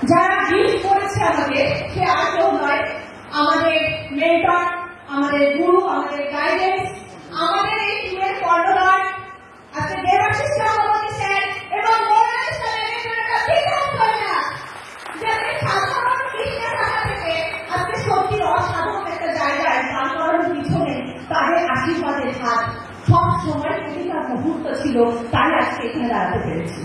যারা গিফট করেছে আমাদের সে আর কেউ নয়, আমাদের মেন্টর, আমাদের গুরু, আমাদের গাইডেন্স, আমাদের এই টিমের কর্ণধার আজকে দেবাশিস চক্রবর্তী স্যার এবং মৌলানা স্যারের একটা বিখ্যাত কন্যা যাদের সাধারণ কৃষ্ণের ঢাকা থেকে আজকে সত্যি অসাধারণ একটা জায়গায় দান করার পিছনে তাদের আশীর্বাদের হাত সব সময় প্রতিটা মুহূর্ত ছিল, তাই আজকে এখানে দাঁড়াতে পেরেছি।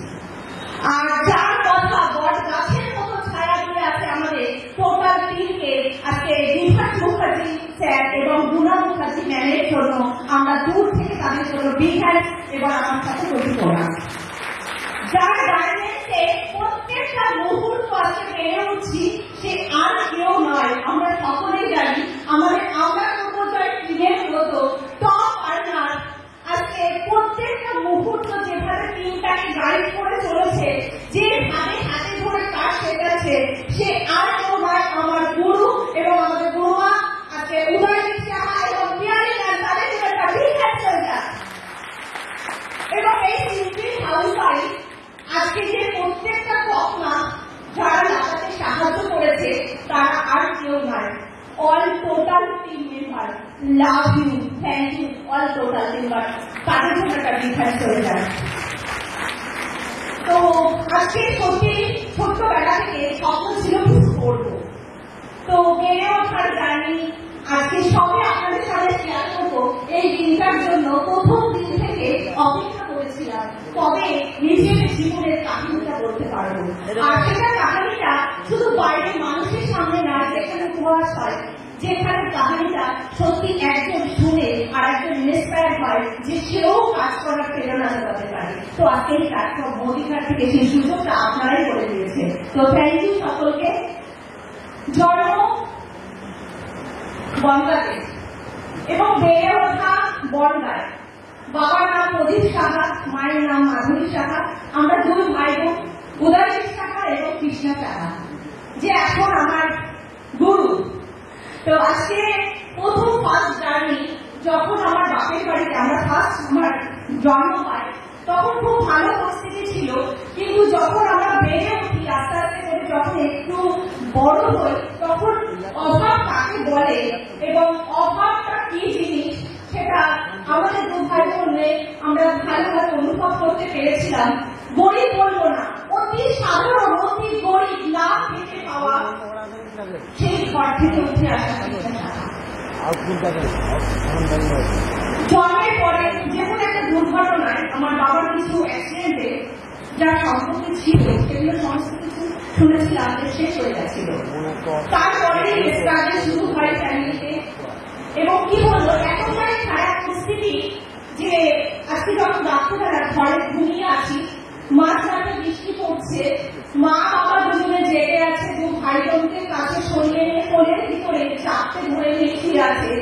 আর যার কথা বট গাছের মতো ছায়া দিয়ে আছে আমাদের টোটাল টিমকে আজকে বিভাস মুখার্জি স্যার এবং গুনা মুখার্জি ম্যামের জন্য আমরা দূর থেকে তাদের জন্য বিহার এবং আমার সাথে গঠিত না, যার গাইডেন্সে প্রত্যেকটা মুহূর্ত আজকে পেরে উঠছি সে আর কেউ নয়, আমরা সকলেই জানি আমাদের আমরা পূর্বজয় টিমের মতো টপ আর্নার আজকে প্রত্যেকটা মুহূর্ত যেভাবে টিমটাকে গাইড করে চলেছে, যেভাবে হাতে ধরে কাজ শেখাচ্ছে সে আর কেউ নয় আমার গুরু এবং আমাদের গুরুমা আজকে উদয়জিৎ সাহা এবং পিয়ালি গান, তাদের জন্য একটা বিখ্যাত চর্চা। এবং এই শিল্পীর হাউসাই আজকে যে প্রত্যেকটা কথা যারা লাগাতে সাহায্য করেছে তারা আর কেউ নয়, all total team member. Love you, thank you all total member, তাদের জন্য একটা বিখ্যাত চলে যায়। তো আজকে সত্যি ছোট্টবেলা থেকে স্বপ্ন ছিল কিছু করবো, তো বেড়ে ওঠার জার্নি আজকে সবে আপনাদের সাথে শেয়ার করবো। এই দিনটার জন্য প্রথম দিন থেকে অপেক্ষা করেছিলাম, তবে নিজের জীবনের কাহিনীটা বলতে পারবো। আর সেটা কাহিনীটা শুধু বাইরের মানুষের সামনে না, যেখানে উপহাস হয়, যেখানে কাহিনীটা সত্যি একজন শুনে আর একজন ইন্সপায়ার হয় যে সেও কাজ করার প্রেরণা যোগাতে পারে। তো আজকে এই প্ল্যাটফর্ম মোদিঘাট থেকে সেই সুযোগটা আপনারাই করে দিয়েছে। তো থ্যাংক ইউ সকলকে। জন্ম বনগাঁতে এবং বেড়ে ওঠা বনগাঁয়। বাবার নাম প্রদীপ সাহা, মায়ের নাম মাধুরী সাহা। আমরা দুই ভাই বোন, উদয়জিৎ সাহা এবং কৃষ্ণা সাহা, যে এখন আমার গুরু। তো আজকে প্রথম ফার্স্ট জার্নি যখন আমার বাপের বাড়িতে আমরা ফার্স্ট আমার জন্ম হয় তখন খুব ভালো পরিস্থিতি ছিল, কিন্তু যখন আমরা বেড়ে উঠি আস্তে আস্তে করে যখন একটু বড় হই তখন অভাব কাকে বলে এবং অভাবটা কি জিনিস সেটা আমাদের দু ভাই বোনে আমরা ভালোভাবে অনুভব করতে পেরেছিলাম। গরিব বলবো না, অতি সাধারণ অতি গরিব না খেতে পাওয়া সেই ঘর থেকে উঠে আসা। জন্মের পরে যে কোনো একটা দুর্ঘটনায় আমার বাবার কিছু অ্যাক্সিডেন্টে যা সম্পত্তি ছিল সেগুলো সমস্ত কিছু শুনেছিলাম যে শেষ হয়ে গেছিল। তারপরে স্ট্রাগল শুরু হয় ফ্যামিলিতে এবং কি হলো এতটাই খারাপ পরিস্থিতি যে আজকে যখন ডাক্তাররা ঘরে ঘুমিয়ে আছি, মাঝরাতে বৃষ্টি পড়ছে, মা বাবা দুজনে জেগে আছে, দু ভাই বোনকে কাছে সরিয়ে নিয়ে কোলের ভিতরে চাপতে ধরে নিয়ে শুয়ে আছে।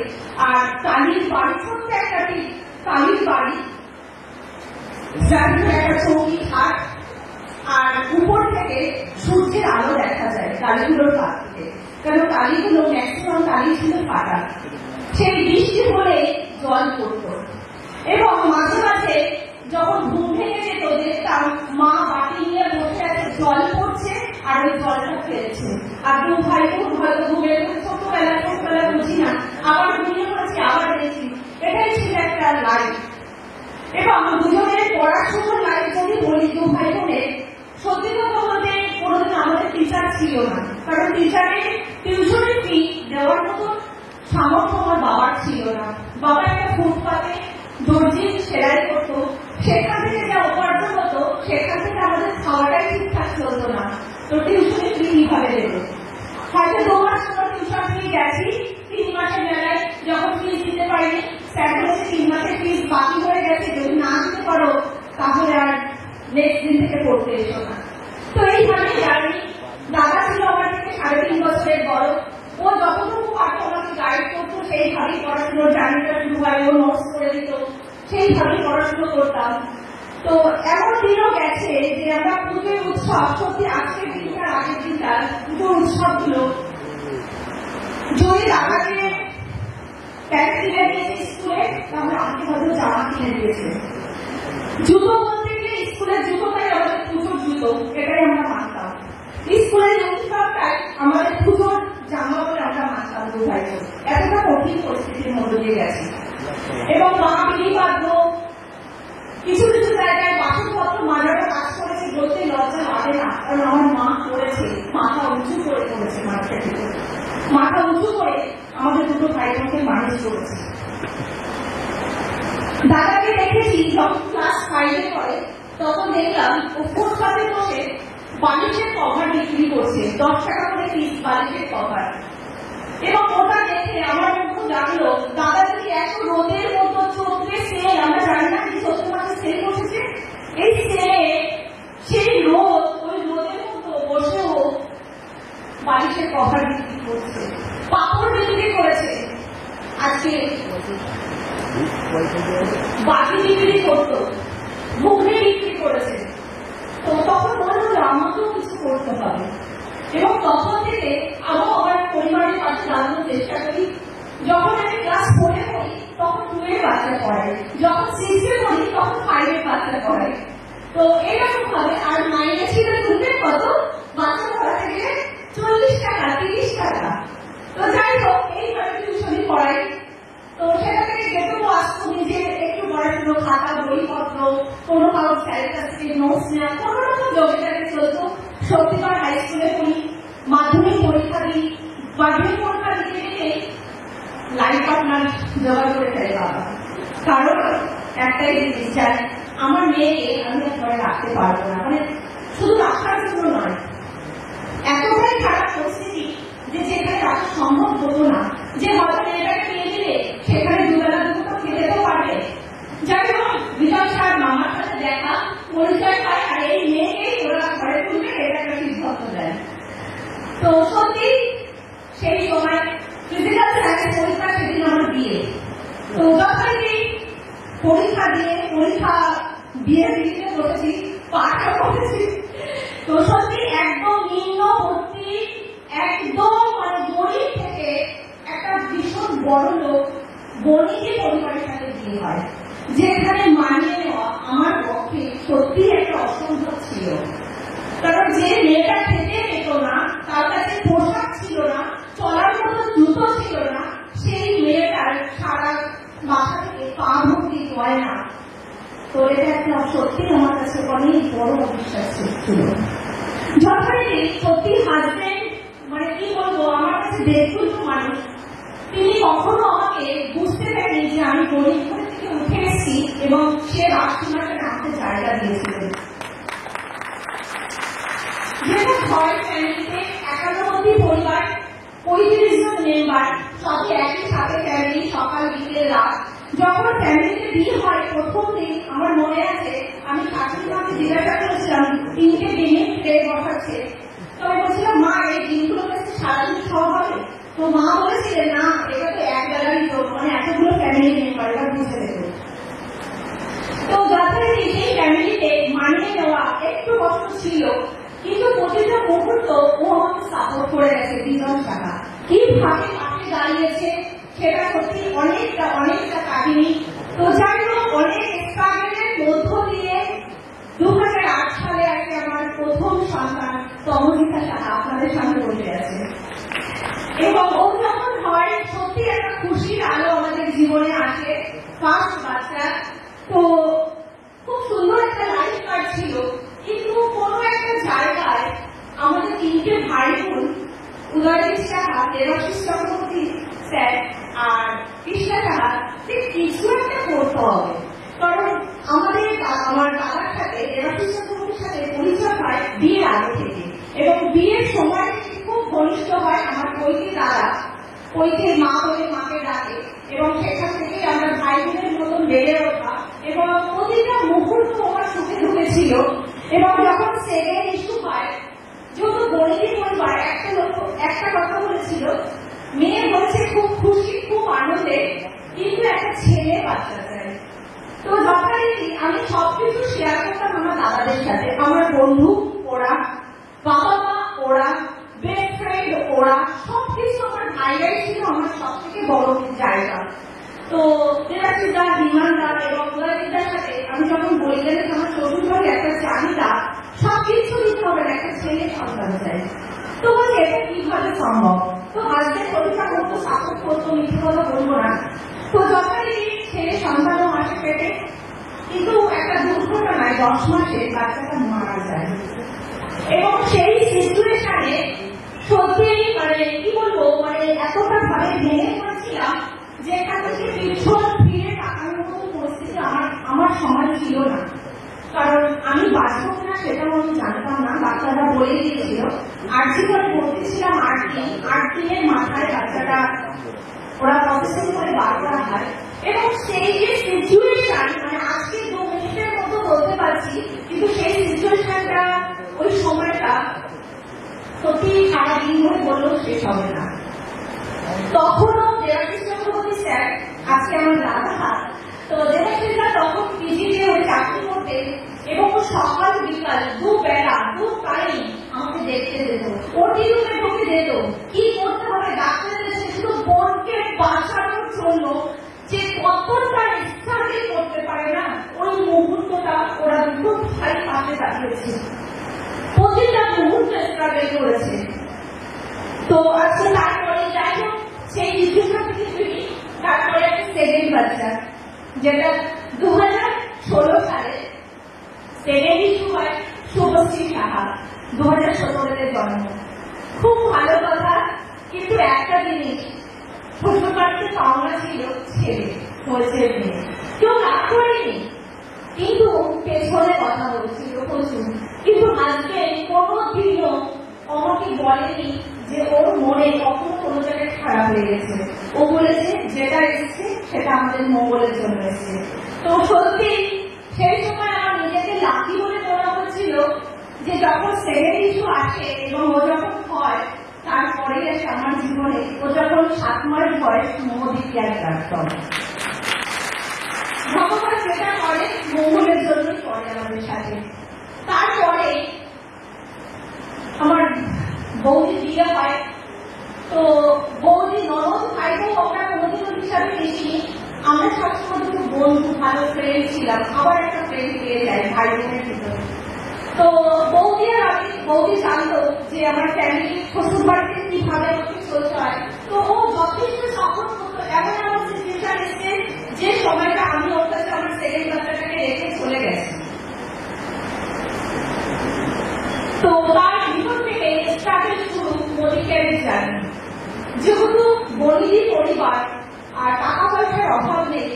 আর কালির বাড়ি, ছোট্ট একটা কালির বাড়ি, যার একটা চৌকি খাট, আর উপর থেকে সূর্যের আলো দেখা যায় কালিগুলোর কাছ থেকে, কারণ কালিগুলো ম্যাক্সিমাম কালি ছিল ফাটা। সেই বৃষ্টি হলে জল পড়ত এবং মাঝে মাঝে যখন ঘুম ভেঙে যেত দেখতাম মা বাটি নিয়ে বসে আছে, জল পড়ছে আর ওই জলটা ফেলছে। আর দু ভাই বোন হয়তো ঘুমের ছোটবেলা বুঝি না, আবার ঘুমিয়ে পড়েছি আবার দেখছি। এটাই ছিল একটা লাইফ। এবং দুজনের পড়াশোনার লাইফ যদি বলি দু ভাই বোনের, সত্যি কথা বলতে কোনোদিন আমাদের টিচার ছিল না, কারণ টিচারের টিউশনের ফি দেওয়ার মতো সামর্থ্য আমার বাবার ছিল না। বাবা একটা ফুটপাতে দর্জি সেলাই করতো, সেখান থেকে যা উপার্জন হতো সেখান থেকে আমাদের খাওয়াটাই ঠিকঠাক চলতো না। তো টিউশনের ফি কিভাবে দেবে? হয়তো 2 মাস পর টিউশন ফি গেছি, 3 মাসের বেলায় যখন ফিস দিতে পারিনি, স্যার বলেছে 3 মাসের ফিস বাকি হয়ে গেছে, যদি না দিতে পারো তাহলে আর নেক্সট দিন থেকে পড়তে এসো না। তো এইভাবে জানি দাদা ছিল আমার থেকে 3.5 বছরের বড়, ও যতটুকু পারতো আমাকে গাইড করতো, সেইভাবেই পড়াশুনোর জার্নিটা শুরু হয়, ও নোটস করে দিত, সেইভাবেই পড়াশুনো করতাম। তো এমন দিনও গেছে যে আমরা পুজোর উৎসব, সত্যি আজকের দিনটার আগের দিনটা পুজোর উৎসবগুলো যদি দাদাকে প্যান্ট কিনে দিয়েছে স্কুলে, তাহলে আমাকে হয়তো জামা কিনে দিয়েছে। জুতো বলতে গেলে স্কুলের জুতোটাই আমাদের পুজোর জুতো, এটাই আমরা মানতাম। স্কুলের ইউনিফর্মটাই আমাদের পুজোর জামা বলে আমরা মানতাম দু ভাই বোন। এতটা কঠিন পরিস্থিতির মধ্যে দিয়ে গেছে। এবং মা বিড়ি বাঁধব, কিছু কিছু জায়গায় বাসনপত্র মাজারও কাজ করেছে, বলতে লজ্জা লাগে না, কারণ আমার মা করেছে, মাথা উঁচু করে করেছে, মানুষের ভিতরে মাথা উঁচু করে আমাদের দুটো ভাই বোনকে মানুষ করেছে। দাদাকে দেখেছি যখন ক্লাস 5-এ পড়ে, তখন দেখলাম ও ফুটপাতে বসে বালিশের কভার বিক্রি করছে, 10 টাকা করে পিস বালিশের কভার। এবং ওটা দেখে আমার মুখ জানলো দাদা যদি এত রোদের মতো চোখে সেল, আমরা জানি না যে চৈত্র মাসে সেল বসেছে, এই সেলে সেই রোদ, ওই রোদের মতো বসেও বালিশের কভার বিক্রি করছে, পাপড় বিক্রি করেছে, আজকে বাটি বিক্রি করতো, ঘুগনি বিক্রি করেছে। তো তখন মনে হলো আমাকেও কিছু করতে হবে এবং তখন থেকে আরো আমার পরিবারের পাশে দাঁড়ানোর চেষ্টা করি। যখন আমি ক্লাস 4-এ পড়ি তখন 2-এর বাচ্চা পড়াই, যখন 6-এ পড়ি তখন 5-এর বাচ্চা পড়াই। তো এরকম ভাবে আর 9-এ ছিল দুধের কত বাচ্চা পড়াতে গেলে 40 টাকা 30 টাকা। তো যাই হোক এইভাবে টিউশনি পড়াই। তো সেটা থেকে যেটুকু আসতো নিজের একটু পড়াশুনো, খাতা বইপত্র, কোনো কারোর স্যারের কাছ থেকে নোটস নেওয়া, কোনো রকম যোগাযোগে চলতো। সত্যিকার হাই স্কুলে পড়ি, মাধ্যমিক পরীক্ষা দিই, মাধ্যমিক পরীক্ষা দিতে গেলে লাইফ পার্টনার জোগাড় করে ফেলে বাবা, কারণ একটাই জিনিস চাই, আমার মেয়েকে আমি ঘরে রাখতে পারবো না, মানে শুধু রাখার জন্য নয়, এতটাই খারাপ পরিস্থিতি যে যেখানে রাখা সম্ভব হতো না, যে হয়তো মেয়েটাকে নিয়ে দিলে সেখানে দুবেলা দুটো খেতেও পারবে। যাই হোক বিজয় স্যার মামার সাথে দেখা, পরিচয় পায়, আর এই মেয়েকেই ওরা ঘরে তুলবে, এটা একটা সিদ্ধান্ত দেয়। তো সত্যি সেই সময় ফিজিক্যাল সায়েন্স পরীক্ষা, সেদিন আমার বিয়ে। তো যথারীতি পরীক্ষা দিয়ে দিতে বসেছি, পাঠও করেছি। তো সত্যি একদম নিম্নবর্তী, একদম মানে গরিব থেকে একটা ভীষণ বড় লোক বণিকে পরিবারের সাথে বিয়ে হয়, যেখানে মানিয়ে নেওয়া আমার পক্ষে সত্যি একটা অসম্ভব ছিল। কারণ যে মেয়েটা খেতে পেত না, তার কাছে পোশাক ছিল না, চলার মতো জুতো ছিল না, সেই মেয়েটার সারা মাথা থেকে পা ভর্তি হয় না। তো এটা একটা সত্যি আমার কাছে অনেক বড় অবিশ্বাস ছিল। যথারীতি সত্যি হাজবেন্ড, মানে কি বলবো, আমার কাছে দেখুন মানুষ, তিনি কখনো আমাকে বুঝতে পারেনি যে আমি গরিব ঘর থেকে উঠে এসেছি এবং সে রাজকুমারকে আমাকে জায়গা দিয়েছিলেন। যেটা হয় ফ্যামিলিতে 51 পরিবার, 35 জন মেম্বার, সবই একই সাথে ফ্যামিলি, সকাল বিকেল রাত। যখন ফ্যামিলিতে বিয়ে হয় প্রথম দিন আমার মনে আছে, আমি শাশুড়ি মাকে জিজ্ঞাসা করেছিলাম 3টে ডিমের ট্রে বসাচ্ছে, তো আমি বলছিলাম মা এই ডিমগুলো কাছে সারাদিন খাওয়া হবে? তো মা বলেছিলেন না, এটা তো এক বেলারই তো, মানে এতগুলো ফ্যামিলি মেম্বার, এটা বুঝে দেব। তো যথারীতি সেই ফ্যামিলিতে মানিয়ে নেওয়া একটু কষ্ট ছিল, কিন্তু প্রতিটা মুহূর্ত ও আমাকে সাপোর্ট করে গেছে। 2 টাকা কিভাবে পাশে দাঁড়িয়েছে সেটা সত্যি অনেকটা কাহিনী। তো যাই হোক, অনেক স্ট্রাগলের মধ্য দিয়ে 2008 সালে আসে আমার প্রথম সন্তান তমজিতা সাহা আপনাদের সামনে বসে আছে, এবং ও যখন হয় সত্যি একটা খুশির আলো আমাদের জীবনে আসে, ফার্স্ট বাচ্চা। তো খুব সুন্দর একটা লাইফ কাটছিল, কিন্তু কোনো একটা জায়গায় আমাদের 3টে ভাই বোন, উদয়জিৎ সাহা, দেবাশিস চক্রবর্তী স্যার আর কৃষ্ণা সাহা, কিছু একটা করতে হবে। কারণ আমার দাদার সাথে, দেবাশিস চক্রবর্তীর সাথে পরিচয় হয় বিয়ের আগে থেকে, এবং বিয়ের সময় থেকে খুব ঘনিষ্ঠ হয় আমার কৈকে দাদা, কৈকে মা বলে মাকে ডাকে, এবং সেখান থেকে আমরা ভাই বোনের মতন বেড়ে ওঠা, এবং প্রতিটা মুহূর্ত আমার সুখে ঢুকেছিল। এবং যখন সেকেন্ড ইস্যু হয়, যেহেতু গরিবী পরিবার, একটা কথা বলেছিল, মেয়ে বলছে খুব খুশি খুব আনন্দে, কিন্তু একটা ছেলে বাচ্চা চাই। তো যথারীতি আমি সবকিছু শেয়ার করতাম আমার দাদাদের সাথে, আমার বন্ধু ওরা, বাবা মা ওরা, বেস্ট ফ্রেন্ড ওরা, সবকিছু আমার ভাইরাই ছিল আমার সব থেকে বড় জায়গা। তো দেবাশিসদা, বিমানদা এবং উদয়জিৎদার সাথে আমি যখন বললেন আমার শ্বশুর বাড়ি একটা চাহিদা, সবকিছু দিতে হবে, একটা ছেলে সন্তান চাই। তো বলছে এটা কিভাবে সম্ভব? তো হাজবেন্ড পরীক্ষা করতো, সাপোর্ট করতো, মিথ্যে কথা বলবো না। তো যথারীতি ছেলে সন্তানও আসে পেটে, কিন্তু একটা দুর্ঘটনায় 10 মাসে বাচ্চাটা মারা যায়। এবং সেই সিচুয়েশনে সত্যি মানে কি বলবো, মানে এতটা ভাবে ভেঙে পড়েছিলাম যে এখান থেকে পিছন ফিরে তাকানোর মতো পরিস্থিতি আমার সময় ছিল না। কারণ আমি বাঁচবো কিনা সেটাও আমি জানতাম না, বাচ্চাটা বলে দিয়েছিল। আর্জি করে বলতেছিলাম 8 দিনের মাথায় বাচ্চাটা ওরা প্রসেসিং করে বার করা হয়। এবং সেই যে সিচুয়েশন, মানে আজকে 2 মিনিটের মতো বলতে পারছি, কিন্তু সেই সিচুয়েশনটা, ওই সময়টা সত্যি সারাদিন ধরে বললেও শেষ হবে না। তখনও দেবাশিস চক্রবর্তী স্যার, আজকে আমার দাদা, তো দেবাশিসদা তখন পিজিতে ওই চাকরি করতে, এবং ও সকাল বিকাল 2 বেলা 2 টাইম আমাকে দেখতে যেত, ওটি রুমে ঢুকে যেত। কি করতে হবে ডাক্তারের কাছে, শুধু বোনকে বাঁচানোর জন্য যে কতটা স্ট্রাগল করতে পারে না, ওই মুহূর্তটা ওরা খুব ভাই পাশে দাঁড়িয়েছে, প্রতিটা মুহূর্তে স্ট্রাগল করেছে। তো আজকে তারপরে যাই হোক, সেই ইস্যুটা থেকে ফিরি, তারপরে একটা সেকেন্ড বাচ্চা, যেটা 2016 সালে সেকেন্ড ইস্যু হয়। শুভশ্রী সাহা, 2017 জন্ম। খুব ভালো কথা, কিন্তু একটা জিনিস, শ্বশুর বাড়িতে পাওনা ছিল ছেলে, হয়েছে মেয়ে, কেউ রাগ করেনি, কিন্তু পেছনে কথা বলছিল প্রচুর। কিন্তু হাজবেন্ড কোনোদিনও আমাকে বলেনি যে ওর মনে কখনো কোনো জায়গায় খারাপ হয়ে গেছে। ও বলেছে যেটা এসছে সেটা আমাদের মঙ্গলের জন্য এসছে। তো সত্যি সেই সময় আমার নিজেকে লাকি বলে মনে হচ্ছিল যে যখন সেকেন্ড ইস্যু আসে এবং ও যখন হয়, তারপরেই আসে আমার জীবনে, ও যখন 7 মাস বয়স, মোদি কেয়ার প্ল্যাটফর্ম। ভগবান যেটা করে মঙ্গলের জন্যই করে আমাদের সাথে। তারপরে আমার বৌদি বিয়ে হয়। তো বৌদি ননদ ভাইকেও আমরা কোনোদিনও হিসাবে দেখিনি, আমরা সবসময় দুটো বন্ধু ভালো ফ্রেন্ড ছিলাম, আবার একটা ফ্রেন্ড পেয়ে যাই ভাই বোনের ভিতরে। তো বৌদি আর আমি, বৌদি জানতো যে আমার ফ্যামিলি শ্বশুর বাড়িতে কিভাবে আমাকে চলতে হয়, তো ও যথেষ্ট সাপোর্ট করতো। এমন এমন সিচুয়েশন এসছে যে সময়টা আমি ওর কাছে আমার সেকেন্ড বাচ্চাটাকে রেখে চলে গেছি। তো তার ভিতর থেকে স্টার্টেড শুরু মনিকের জার্নি। যেহেতু বনিদি পরিবার আর টাকা পয়সার অভাব নেই,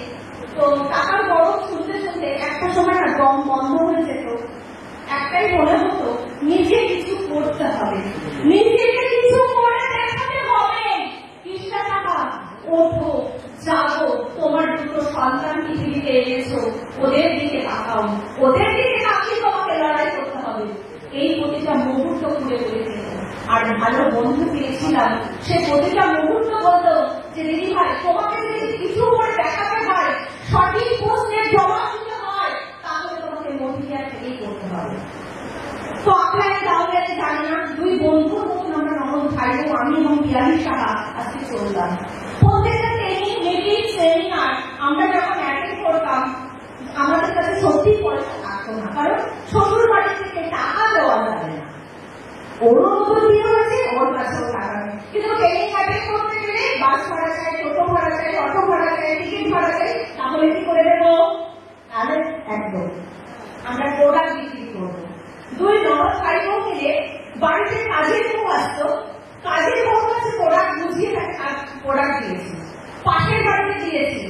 তো টাকার গরম শুনতে শুনতে একটা সময় না দম বন্ধ হয়ে যেত। একটাই মনে হতো নিজে কিছু করতে হবে, নিজেকে কিছু করে দেখাতে হবে। কৃষ্ণা টাকা ওঠো, জাগো, তোমার দুটো সন্তান পৃথিবীতে এনেছো, ওদের দিকে তাকাও, ওদের দিকে তাকিয়ে তোমাকে লড়াই করতে হবে। এই প্রতিটা মুহূর্ত ঘুরে ঘুরে যেত। আর ভালো বন্ধু পেয়েছিলাম, সে প্রতিটা মুহূর্ত বলতো যে দিদি ভাই, তোমাকে যদি কিছু করে দেখাতে হয়, সঠিক প্রশ্নের জবাব দিতে হয়, তাহলে তোমাকে মহিলা থেকেই করতে হবে। তো আপনারা তাহলে জানি না, দুই বন্ধুর মতন আমরা নরম ভাই বোন, আমি এবং পিয়ালি সাহা আজকে চললাম। প্রত্যেকটা ট্রেনিং, মিটিং, সেমিনার আমরা যখন অ্যাটেন্ড করতাম, আমাদের কাছে সত্যি পয়সা থাকতো না, কারণ শ্বশুর বাড়ি থেকে টাকা দেওয়া যাবে না। ওরও মতো বিয়ে হয়েছে, ওর কাছেও টাকা নেই, কিন্তু ট্রেনিং অ্যাটেন্ড করতে গেলে বাস ভাড়া চাই, টোটো ভাড়া চাই, অটো ভাড়া চাই, টিকিট ভাড়া চাই। তাহলে কি করে দেবো? তাহলে একদম আমরা প্রোডাক্ট বিক্রি করবো। দুই নরম ভাই বোন মিলে বাড়িতে কাজের বউ আসতো, কাজের বউ কাছে প্রোডাক্ট বুঝিয়ে প্রোডাক্ট দিয়েছি, পাশের বাড়িতে দিয়েছি।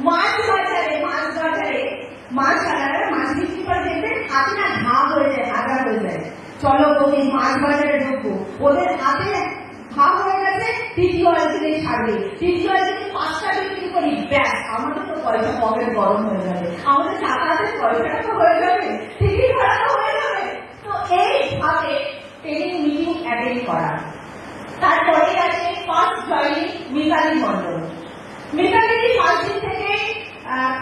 মাছ বাজারে মাছ আলাদা মাছ বিক্রি করে দেখবে হাতে না ঘা হয়ে যায়, হাজার হয়ে যায়। চলো তুমি মাছ বাজারে ঢুকবো, ওদের হাতে ঘা হয়ে গেছে, তৃতীয় একদিনে ছাড়বে, তৃতীয় একদিনে 5টা বিক্রি করি, ব্যাস আমাদের তো পয়সা পকেট গরম হয়ে যাবে, আমাদের টাকাতে পয়সাটা তো হয়ে যাবে, টিকিট ভাড়া তো হয়ে যাবে। তো এইভাবে ট্রেনিং মিটিং অ্যাটেন্ড করা। তারপরে আছে first joining Mitali Mondal. Mitali first দিন থেকে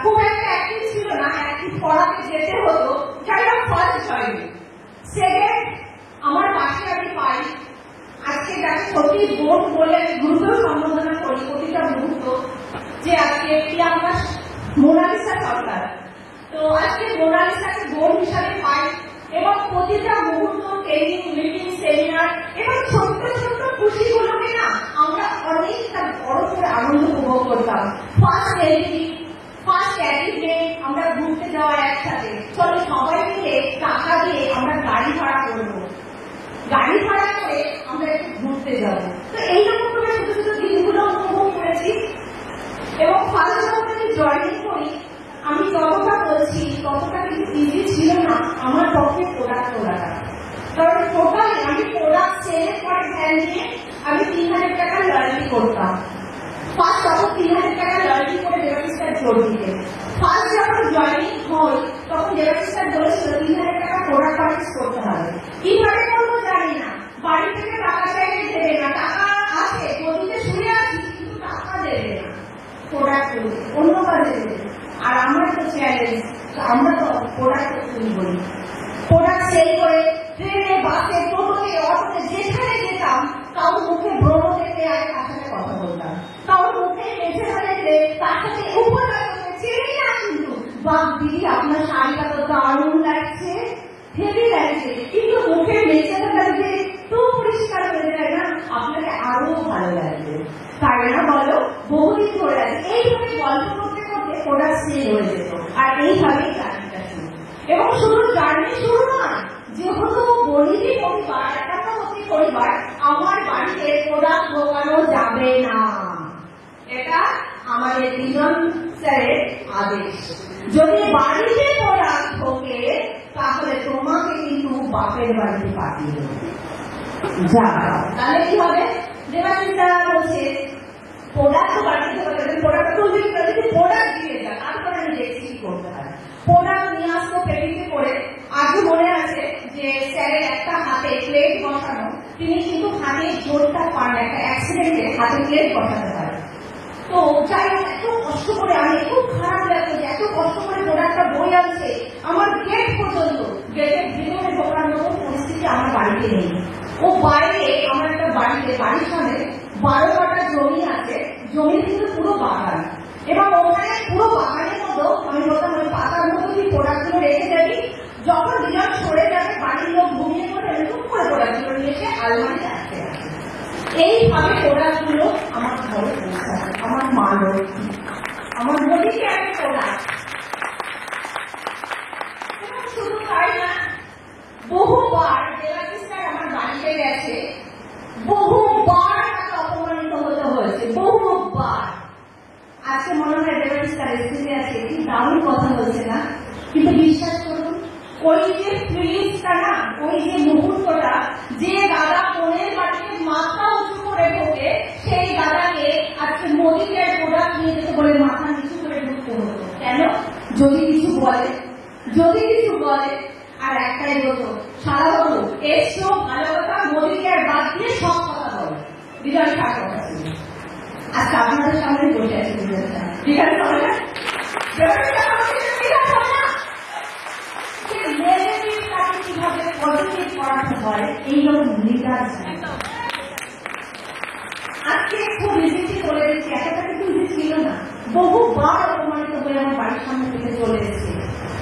খুব একটা অ্যাক্টিভ ছিল না, অ্যাক্টিভ করাতে যেতে হতো। যাই হোক ফার্স্ট জয়েনিং। সেকেন্ড আমার পাশে আমি পাই, আজকে যাকে সত্যি বোন বলে গুরুত্ব সম্বোধনা করি প্রতিটা মুহূর্ত, যে আজকে প্রিয়াঙ্কা মোনালিসা সরকার। তো আজকে মোনালিসাকে বোন হিসাবে পাই, এবং প্রতিটা মুহূর্ত ট্রেনিং, মিটিং, সেমিনার এবং ছোট্ট ছোট্ট খুশিগুলোকে না আমরা অনেকটা বড় করে আনন্দ উপভোগ করতাম। ফার্স্ট এন্ট্রি, ফার্স্ট অ্যাক্টিভে আমরা ঘুরতে যাওয়া একসাথে, চলো সবাই মিলে টাকা দিয়ে আমরা গাড়ি ভাড়া করবো, গাড়ি ভাড়া করে আমরা একটু ঘুরতে যাবো। তো এইরকম করে ছোট ছোট দিনগুলো উপভোগ করেছি। এবং ফার্স্ট যখন আমি জয়েনিং করি, আমি যতটা বলছি ততটা কিন্তু ইজি ছিল না আমার পক্ষে প্রোডাক্ট তোলাটা, কারণ টোটালি আমি প্রোডাক্ট সেলের পরে ধ্যান দিয়ে আমি 3000 টাকা লয়ালটি করতাম। ফার্স্ট তখন 3000 টাকা লয়ালটি করে ডেভাইসটার জোর দিতে। ফার্স্ট যখন জয়েনিং হই তখন ডেভাইসটার বলেছিল 3000 টাকা প্রোডাক্ট পারচেস করতে হবে। কিভাবে করবো জানি না, বাড়ি থেকে টাকা চাইলে দেবে না, টাকা আছে গদিতে শুয়ে আছি কিন্তু টাকা দেবে না, প্রোডাক্ট করবে অন্য কাজে দেবে। আর আমার তো চ্যালেঞ্জ, আমরা তো প্রোডাক্ট বলি, প্রোডাক্ট সেল করে ট্রেনে, বাসে, টোটোতে, অটোতে যেখানে যেতাম কারোর মুখে ব্রণ দেখতে আর তার সাথে কথা বলতাম, কারোর মুখে মেঝে দেখলে তার সাথে উপকার করতে চিনি না, কিন্তু বাহ দিদি আপনার শাড়িটা তো দারুণ লাগছে, হেভি লাগছে, কিন্তু মুখে মেঝেটা লাগছে তো পরিষ্কার হয়ে যায় না, আপনাকে আরো ভালো লাগবে, তাই না বলো? বহুদিন ধরে আছে। এইভাবে গল্প করতে করতে প্রোডাক্ট সেল হয়ে যেত, আর এইভাবেই জার্নিটা শুরু। এবং শুধু জার্নি শুরু নয়, যেহেতু বলিদি পরিবার, একাত্মবর্তী পরিবার, আমার বাড়িতে প্রোডাক্ট ঢোকানো যাবে না, এটা আমাদের বিজন স্যারের আদেশ। যদি বাড়িতে প্রোডাক্ট ঢোকে তাহলে তোমাকে কিন্তু বাপের বাড়িতে পাঠিয়ে দেবে। যা তাহলে কি হবে? দেবাশিসা বলছে প্রোডাক্ট তো বাড়িতে ঢোকাতে, প্রোডাক্ট তুলবে, যদি প্রোডাক্ট দিয়ে যা, তারপরে আমি দেখছি কি করতে হয়। প্রোডাক্ট নিয়ে আসতো পেটিতে করে। আজও মনে আছে যে স্যারের একটা হাতে প্লেট বসানো, তিনি কিন্তু হাতে জোরটা পান, একটা অ্যাক্সিডেন্টে হাতে প্লেট বসাতে পারে। তো যাই হোক এত কষ্ট করে, আমি খুব খারাপ লাগতো যে এত কষ্ট করে প্রোডাক্টটা বই আনছে, আমার গেট পর্যন্ত, গেটের ভিতরে ঢোকার মতো পরিস্থিতি আমার বাড়িতে নেই। ও বাইরে আমার একটা বাড়িতে, বাড়ির সামনে 12 কাঠা জমি আছে, জমি কিন্তু পুরো বাগান, এবং ওখানে পুরো বাগানের মতো আমি বলতাম ওই পাতার মতো তুই প্রোডাক্টগুলো রেখে যাবি, যখন দুজন সরে যাবে বাড়ির লোক ঘুমিয়ে পড়ে এরকম করে প্রোডাক্টগুলো নিয়ে এসে আলমারি রাখতে হবে। এইভাবে প্রোডাক্টগুলো আমার ঘরে পৌঁছাবে, আমার মা লক্ষ্মী, আমার মোদিকে একটা প্রোডাক্ট। শুধু তাই না, বহুবার দেবাশিস স্যার আমার বাড়িতে গেছে, বহুবার তাকে অপমানিত হতে হয়েছে, বহুবার। আজকে মনে হয় দেবাশিস স্যার স্টেজে আছে, কি দারুণ কথা বলছে না? কিন্তু বিশ্বাস করুন, ওই যে ফিলিংসটা না, ওই যে মুহূর্তটা, যে দাদা বোনের বাড়িতে মাথা উঁচু করে ঢোকে, সেই দাদাকে আজকে মোদিকে প্রোডাক্ট নিয়ে যেতে বলে মাথা নিচু করে ঢুকতে হতো। কেন? যদি কিছু বলে, যদি কিছু বলে। আর একটাই বলতো, সারাবাবু এসো ভালো কথা, মোদিকে আর বাদ দিয়ে সব কথা বলে। বিজয় কার কথা ছিল? আজকে আপনাদের সামনে বসে আছে বিজয় স্যার, ঠিক আছে? হবে না? নেগেটিভ তাকে কিভাবে পজিটিভ করাতে হয়, এইরকম লিডার চাই। আজকে খুব ইজিটি বলে দিচ্ছি, এতটা কিন্তু ইজি ছিল না। বহুবার অপমানিত হয়ে আমার বাড়ির সামনে থেকে চলে এসেছে।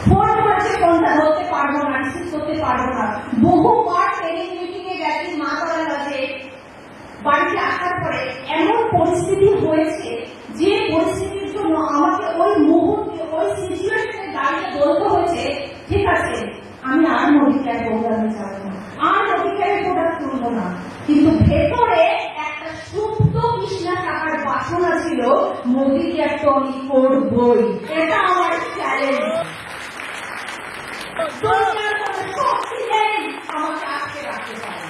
ফোন করেছে, ফোনটা ধরতে পারবো না, রিসিভ করতে পারবো না। বহুবার ট্রেনিং মিটিং এ গেছি, মা তারা কাছে। বাড়িতে আসার পরে এমন পরিস্থিতি হয়েছে, যে পরিস্থিতির জন্য আমাকে ওই মুহূর্তে ওই সিচুয়েশনে দাঁড়িয়ে বলতে হয়েছে, ঠিক আছে আমি আর মোদিকার প্রোগ্রামে যাবো না, আর মোদিকারের প্রোডাক্ট তুলবো না। কিন্তু ভেতরে একটা সুপ্ত কৃষ্ণা টাকার বাসনা ছিল, মোদিকে একটা আমি করবই, এটা আমার চ্যালেঞ্জ। আমাকে আটকে রাখতে পারে।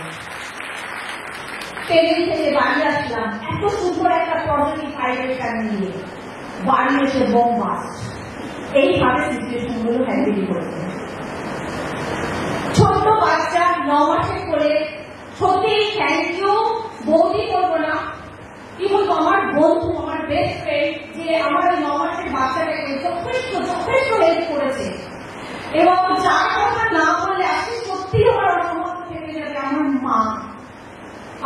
ট্রেনিং থেকে বাড়ি আসলাম, এত সুন্দর একটা পজিটিভ ভাইব্রেশন নিয়ে, বাড়ি এসে বোম বাস্ট। এইভাবে সিচুয়েশন গুলো হ্যান্ডেল করতে। ছোট্ট বাচ্চা 9 মাসের করে, সত্যি থ্যাংক ইউ বৌদি করবো না, কি বলবো, আমার বন্ধু, আমার বেস্ট ফ্রেন্ড, যে আমার 9 মাসের বাচ্চাটাকে যথেষ্ট যথেষ্ট হেল্প করেছে। এবং যার কথা না বললে আসলে সত্যি আমার অসম্ভব থেকে যাবে আমার মা।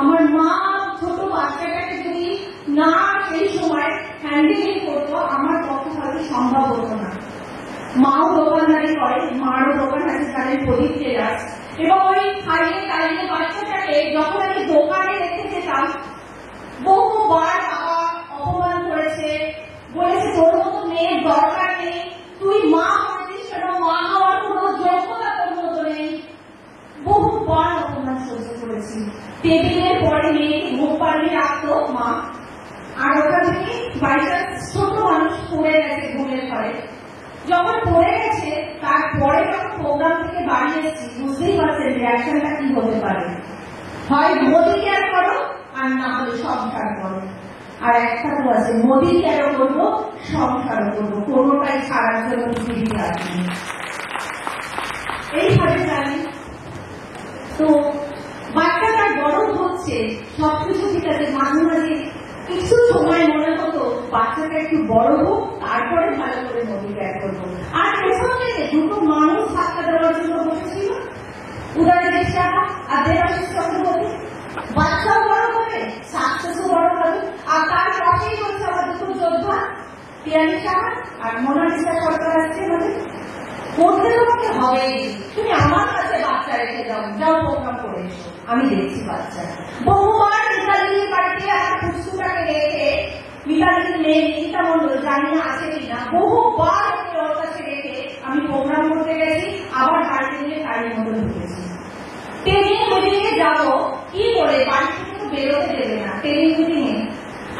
আমার মা ছোট বাচ্চাটাকে যদি না সেই সময় হ্যান্ডেলিং করতো, আমার পক্ষে হয়তো সম্ভব হতো না। মাও দোকানদারি করে, মারও দোকান আছে জানেন, প্রদীপ টেলার্স। এবং ওই খাইয়ে দাঁড়িয়ে বাচ্চাটাকে যখন আমি দোকানে রেখে যেতাম, বহুবার বাবা অপমান করেছে, বলেছে তোর মতো মেয়ের দরকার নেই, তুই মা হয়েছিস কেন, মা হওয়ার কোনো যোগ্যতা তোর মতো নেই। বহুবার অপমান সহ্য করেছি। টেবিলের পরে মেয়েকে মুখ পাড়িয়ে রাখতো মা, আর ওখান থেকে বাড়িটা ছোট মানুষ পড়ে গেছে ঘুমের ঘরে। যখন পড়ে গেছে, তারপরে যখন প্রোগ্রাম থেকে বাড়ি এসেছি, বুঝতেই পারছেন রিয়াকশনটা কি হতে পারে। হয় মোদি কেয়ার করো, আর না হলে সংসার করো। আর একটা তো আছে, মোদি কেয়ারও করবো, সংসারও করবো, কোনোটাই ছাড়ার জন্য পৃথিবীতে আসেনি। এইভাবে জানি তো বাচ্চাটা বড় হচ্ছে, সবকিছু ঠিক আছে, মাঝে মাঝে কিছু সময় মনে হতো বাচ্চাটা একটু বড় হোক, তারপরে ভালো করে মোদি কেয়ার করবো। আর পেছন থেকে দুটো মানুষ ধাক্কা দেওয়ার জন্য বসেছিল, উদয়দেশ টাকা আর দেবাশিস চক্রবর্তী। বাচ্চাও বড় হবে, সাকসেসও বড় হবে। আর তার পাশেই হচ্ছে আমার দুটো যোদ্ধা, পিয়ালি সাহা আর মোনালিসা সরকার আসছে। আমাদের করতে তোমাকে হবে, তুমি আমার কাছে বাচ্চা রেখে যাও, যাও প্রোগ্রাম করে এসো, আমি দেখছি বাচ্চা। বহুবার মিতালির বাড়িতে আমার পুষ্পটাকে রেখে, মিতালির মেয়ে নিকিতা মন্ডল জানি না আছে কিনা, বহুবার ওকে ওর কাছে রেখে আমি প্রোগ্রাম করতে গেছি, আবার বাড়িতে নিয়ে গাড়ির মতো ঢুকেছি। ট্রেনিং মিটিং এ যাবো কি করে, বাড়ি থেকে তো বেরোতে দেবে না ট্রেনিং মিটিং এ।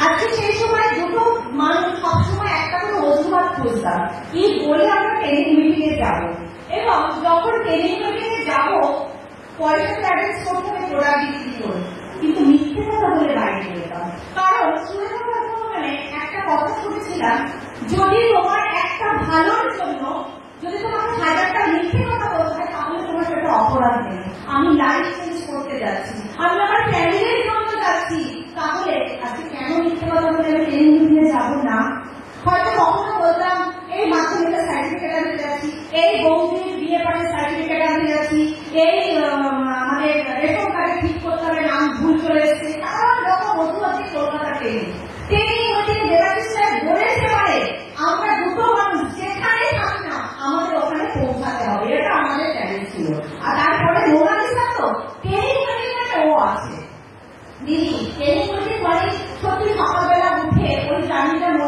আজকে সেই সময় দুটো মানুষ সবসময় একটা করে অজুহাত খুঁজতাম, কি বলে আমরা ট্রেনিং মিটিং এ যাবো। এবং যখন ট্রেনিং মিটিং এ যাবো, পয়সা অ্যারেঞ্জ করতে হবে প্রোডাক্ট বিক্রি করে, কিন্তু মিথ্যে কথা বলে বাইরে যেতাম। কারণ মানে একটা কথা শুনেছিলাম, যদি তোমার একটা ভালোর জন্য যদি তোমাকে 1000টা মিথ্যে কথা বলতে হয়, তাহলে তোমার সেটা অপরাধ নেই। আমি লাইফ চেঞ্জ করতে যাচ্ছি, আমি আমার ফ্যামিলির জন্য যাচ্ছি, তাহলে আজকে কেন মিথ্যে কথা বলে আমি ট্রেনিং মিটিংয়ে যাবো না? হয়তো কখনো বলতাম এই মাধ্যমিকের সার্টিফিকেট আনতে যাচ্ছি, এই বৌদির বিয়ে পাঠের সার্টিফিকেট আনতে যাচ্ছি, এই আমাদের রেশন কার্ডে ঠিক করতে হবে নাম ভুল চলে এসেছে, নানান রকম অজুহাতে Kolkata training meeting Debashis sir বলেছে, মানে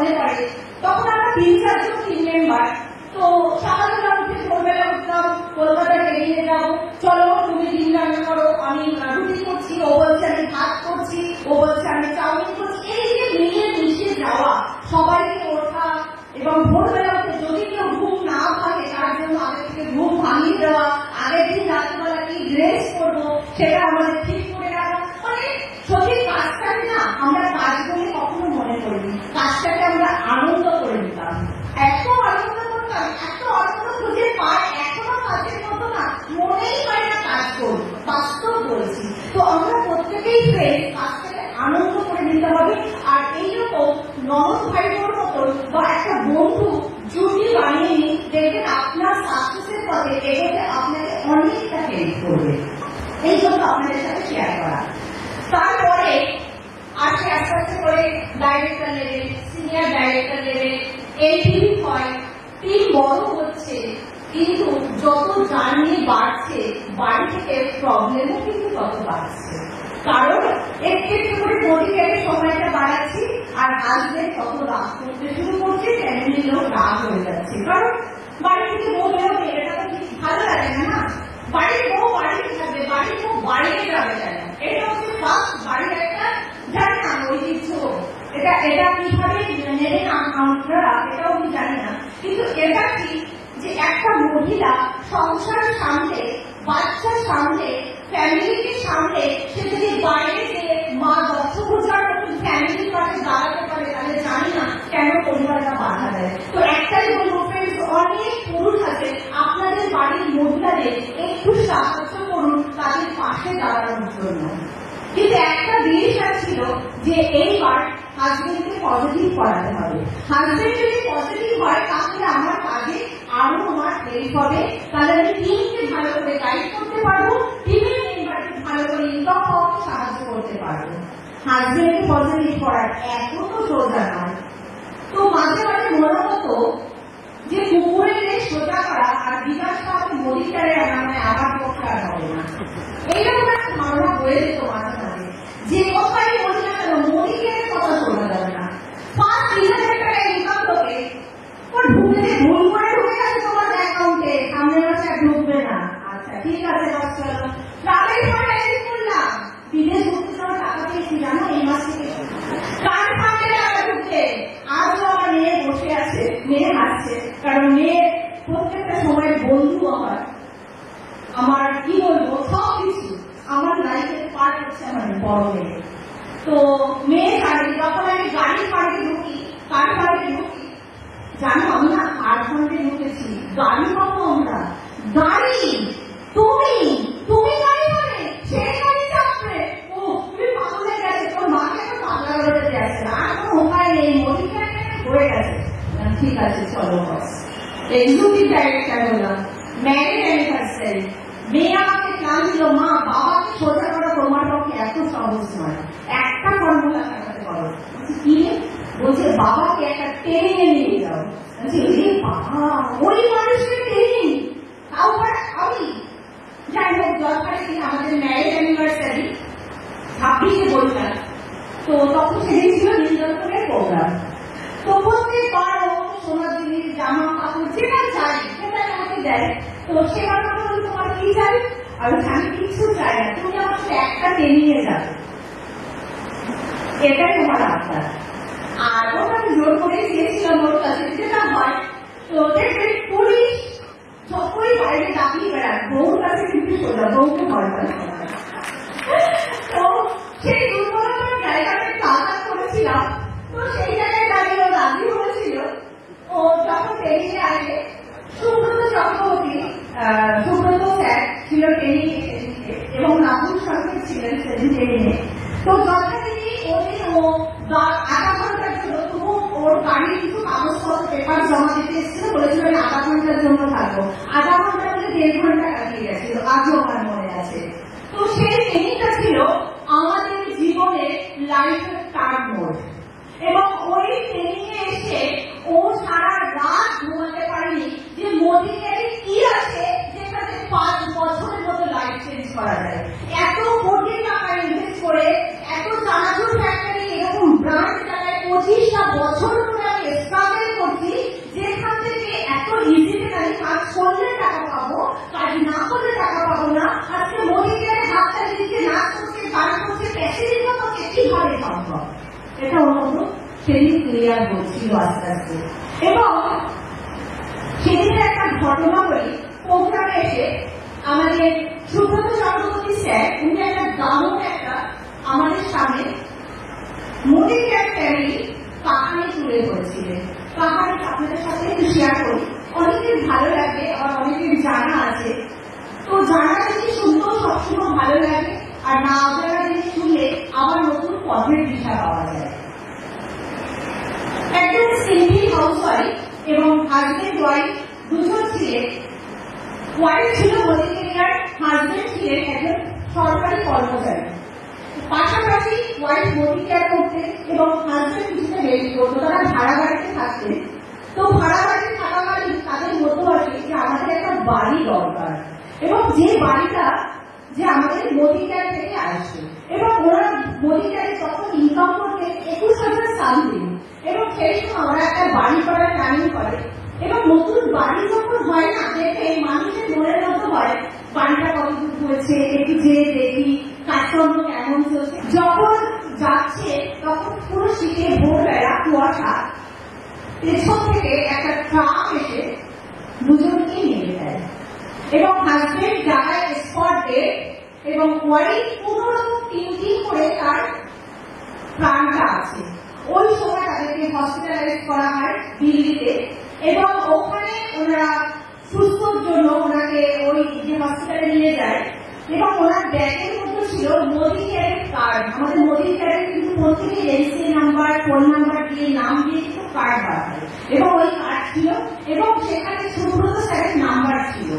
মনে পড়ে তখন আমরা 3-4 জন টিম মেম্বার। তো সকালবেলা উঠে ভোরবেলা উঠলাম, কলকাতা বেরিয়ে যাবো, চলো তুমি ডিম রান্না করো, আমি রুটি করছি, ও বলছে আমি ভাত করছি, ও বলছে আমি চাউমিন করছি। এই যে মিলিয়ে মিশিয়ে যাওয়া, সবাইকে ওঠা এবং ভোরবেলা উঠে যদি কেউ ঘুম না ভাঙে তার জন্য আগে থেকে ঘুম ভাঙিয়ে দেওয়া, আগের দিন রাত্রিবেলা কি ড্রেস করবো সেটা আমাদের ঠিক করে রাখা। মানে সত্যি কাজটাকে না আমরা কাজ বলে কখনো মনে করিনি, কাজটাকে আমরা আনন্দ করে নিতাম, এত আনন্দ করতাম, এত আনন্দ খুঁজে পাই এখনো কাজের মতো না, মনেই হয় না কাজ করি, বাস্তব বলছি। তো আমরা প্রত্যেকেই কাজটাকে আনন্দ করে নিতে হবে। আর এইরকম নরম ভাইবোর মতন বা একটা বন্ধু জুটি বানিয়ে নিন, দেখবেন আপনার সাকসেসের পথে এগোতে আপনাকে অনেকটা হেল্প করবে। এই জন্য আপনাদের সাথে শেয়ার করা। তারপরে আস্তে আস্তে করে director level, senior director level, LTV হয়, টিম বড় হচ্ছে, কিন্তু যত জার্নি বাড়ছে বাড়ি থেকে প্রবলেমও কিন্তু তত বাড়ছে। কারণ একটু একটু করে মোটিভেটের সময়টা বাড়াচ্ছি, আর হাজবেন্ড তত রাগ করতে শুরু করছে, ফ্যামিলির লোক রাগ হয়ে যাচ্ছে। কারণ বাড়ি থেকে বললেও এটা তো ঠিক ভালো লাগে না, বাড়ির বউ বাড়িতে থাকবে, বাড়ির বউ বাইরে যাবে কেন? এটা হচ্ছে ফার্স্ট বাড়ির একটা জানি না ঐতিহ্য, এটা কিভাবে নেবে না আপনারা এটাও আমি জানি না, কিন্তু এটা ঠিক যে একটা মহিলা সংসার সামলে, বাচ্চা সামলে, ফ্যামিলিকে সামলে, সে যদি বাইরে গিয়ে মা দশভূজার মতন ফ্যামিলির পাশে দাঁড়াতে পারে, তাহলে জানি না কেন পরিবারটা বাধা দেয়। তো একটাই বলবো ফ্রেন্ডস, অনেক পুরুষ আছে, আপনাদের বাড়ির মহিলাদের একটু সাহায্য করুন তাদের পাশে দাঁড়ানোর জন্য। কিন্তু একটা জিনিস ছিল যে এইবার হাজবেন্ডকে পজিটিভ করাতে হবে। হাজবেন্ড যদি পজিটিভ হয় তাহলে আমার কাজে আরো আমার হেল্প হবে, তাহলে আমি টিমকে ভালো করে গাইড করতে পারবো, টিমের মেম্বারকে ভালো করে ইনকাম করতে সাহায্য করতে পারবো। হাজবেন্ডকে পজিটিভ করার এত তো সোজা নয়। তো মাঝে মাঝে মনে হতো যে কুকুরের লেজ সোজা করা আর বিকাশ পাওয়া মরিটারে আমার পক্ষে আর হবে না, এইরকম একটা ধারণা হয়ে যেত মাঝে মাঝে। যে কথাই বলি না কেন মরিকের কথা শোনা যাবে না। 5,000 টাকা ইনকাম হবে, ভুল করে ঢুকে গেছে তোমার অ্যাকাউন্টে, সামনের মাসে আর ঢুকবে না। আচ্ছা ঠিক আছে, বাস চলো ট্রাভেল করে ম্যানেজ করলাম, বিদেশ ঘুরতে যাওয়ার টাকা পেয়েছি জানো এই মাস থেকে, কার ফাঁকে টাকা ঢুকছে। আজও আমার মেয়ে বসে আছে, মেয়ে হাসছে, কারণ মেয়ে প্রত্যেকটা সময়ের বন্ধু আমার কি বলবো সব কিছু আমার লাইফের পার্ট হচ্ছে আমার বড় মেয়ে। তো মেয়ে গাড়ি যখন আমি গাড়ি ফাঁড়ে ঢুকি, কার ফাঁড়ে ঢুকি জানো, আমি না কার ফাঁড়ে ঢুকেছি, গাড়ি পাবো আমরা, গাড়ি তুমি গাড়ি মানে সেই গাড়ি চাপবে, ও তুমি পাগলে গেছে, তোর মাকে একটা পাগলা বেরোতে যাচ্ছে না, আর কোনো উপায় নেই, মডিফাই হয়ে গেছে। ঠিক আছে চলো বস, এক্সিকিউটিভ ডাইরেক্টর হলাম, ম্যারেজ অ্যানিভার্সারি, মেয়ে আমাকে প্ল্যান দিল, মা বাবাকে সোজা করা তোমার পক্ষে এত সহজ নয়, একটা ফর্মুলা লাগাতে পারো। কি বলছে, বাবাকে একটা ট্রেনে নিয়ে যাও। বাবা ওই মানুষের ট্রেনিং, তাও আমি যাই হোক দরকারে কি আমাদের ম্যারেজ অ্যানিভার্সারি 26শে বৈশাখ, তো তখন সেদিন ছিল নীলদর্শনের প্রোগ্রাম। তো প্রত্যেকবার ও সোনার জিনিস জামা কাপড় যেটা চাই সেটা আমাকে দেয়। তো সেবার কথা বলি তোমার কি চাই, আমি কিছু চাই না, তুমি আমার সাথে একটা ট্রেনিংয়ে যাবে, এটাই তোমার আবদার। আর ওটাকে জোর করে দিয়েছিলাম ওর কাছে, যেটা হয় তো দেখবে পুলিশ যখনই বাইরে দাঁড়িয়ে বেড়ান বউর কাছে কিন্তু সোজা, বউকে ভয় পায়। তো সেই দুর্বলতার জায়গাটা আঘাত করেছিলাম, তো সেই জায়গায় দাঁড়িয়ে ও রাজি হয়েছিল। ও যখন ট্রেনিংয়ে আসবে, সুব্রত চক্রবর্তী, সুব্রত স্যার ছিল ট্রেনিংয়ে সেদিনকে, এবং রাহুল সরকার ছিলেন সেদিন ট্রেনিংয়ে। তো যথারীতি ওদিন ও 1/2 ঘন্টার জন্য তবু ওর গাড়ি ক্লিয়ার হচ্ছিল আস্তে আস্তে। এবং সেদিনের একটা ঘটনা বলি, প্রোগ্রামে এসে আমাদের সুব্রত চক্রবর্তী স্যার উনি একটা দারুণ একটা আমাদের সামনে মোদি কেয়ার ফ্যামিলি কাহানি তুলে ধরেছিলেন। কাহানি আপনাদের সাথে একটু শেয়ার করি, অনেকের ভালো লাগে আবার অনেকের জানা আছে। তো জানা জিনিস শুনতেও সবসময় ভালো লাগে, আর না জানা জিনিস শুনলে আবার নতুন পথের দিশা পাওয়া যায়। একজন সিঙ্গেল হাউসওয়াইফ এবং হাজবেন্ড ওয়াইফ দুজন ছিলেন। ওয়াইফ ছিল মোদি কেয়ার, হাজবেন্ড ছিলেন একজন সরকারি কর্মচারী। পাশাপাশি ওয়াইফ মোদি কেয়ার করতেন এবং হাজবেন্ড কিছুটা হেল্প করতো। তারা ভাড়া বাড়িতে থাকতেন। তো ভাড়া বাড়িতে থাকাকালীন তাদের মতো আসে যে আমাদের একটা বাড়ি দরকার, এবং যে বাড়িটা যে আমাদের মোদি কেয়ার থেকে আসছে, এবং ওরা মোদি কেয়ারে তখন ইনকাম করতে 21,000 সামথিং। এবং সেই সময় ওরা একটা বাড়ি করার প্ল্যানিং করে, এবং নতুন বাড়ি যখন হয় না, দেখে মানুষের মনের মতো হয় বাড়িটা কতটুকু হয়েছে, একটু যে দেখি কাজকর্ম কেমন চলছে। যখন যাচ্ছে তখন পুরো শীতে ভোরবেলা কুয়াশা, পেছন থেকে একটা ট্রাক এসে দুজনকে নিয়ে দেয়, এবং হাজবেন্ড জায়গায় স্পট ডেড, এবং ওয়াইফ কোনোরকম তিন করে তার প্রাণটা আছে। ওই সময় তাদেরকে হসপিটালাইজ করা হয় দিল্লিতে, এবং ওখানে ওনারা সুস্থর জন্য ওনাকে ওই যে হসপিটালে নিয়ে যায়, এবং ওনার ব্যাগের মধ্যে ছিল মোদি কেয়ারের কার্ড। আমাদের মোদি কেয়ারের কিন্তু প্রত্যেকে রেজিস্ট্রি নাম্বার, ফোন নাম্বার দিয়ে, নাম দিয়ে কিন্তু কার্ড বানায়, এবং ওই কার্ড ছিল, এবং সেখানে সুব্রত স্যারের নাম্বার ছিল,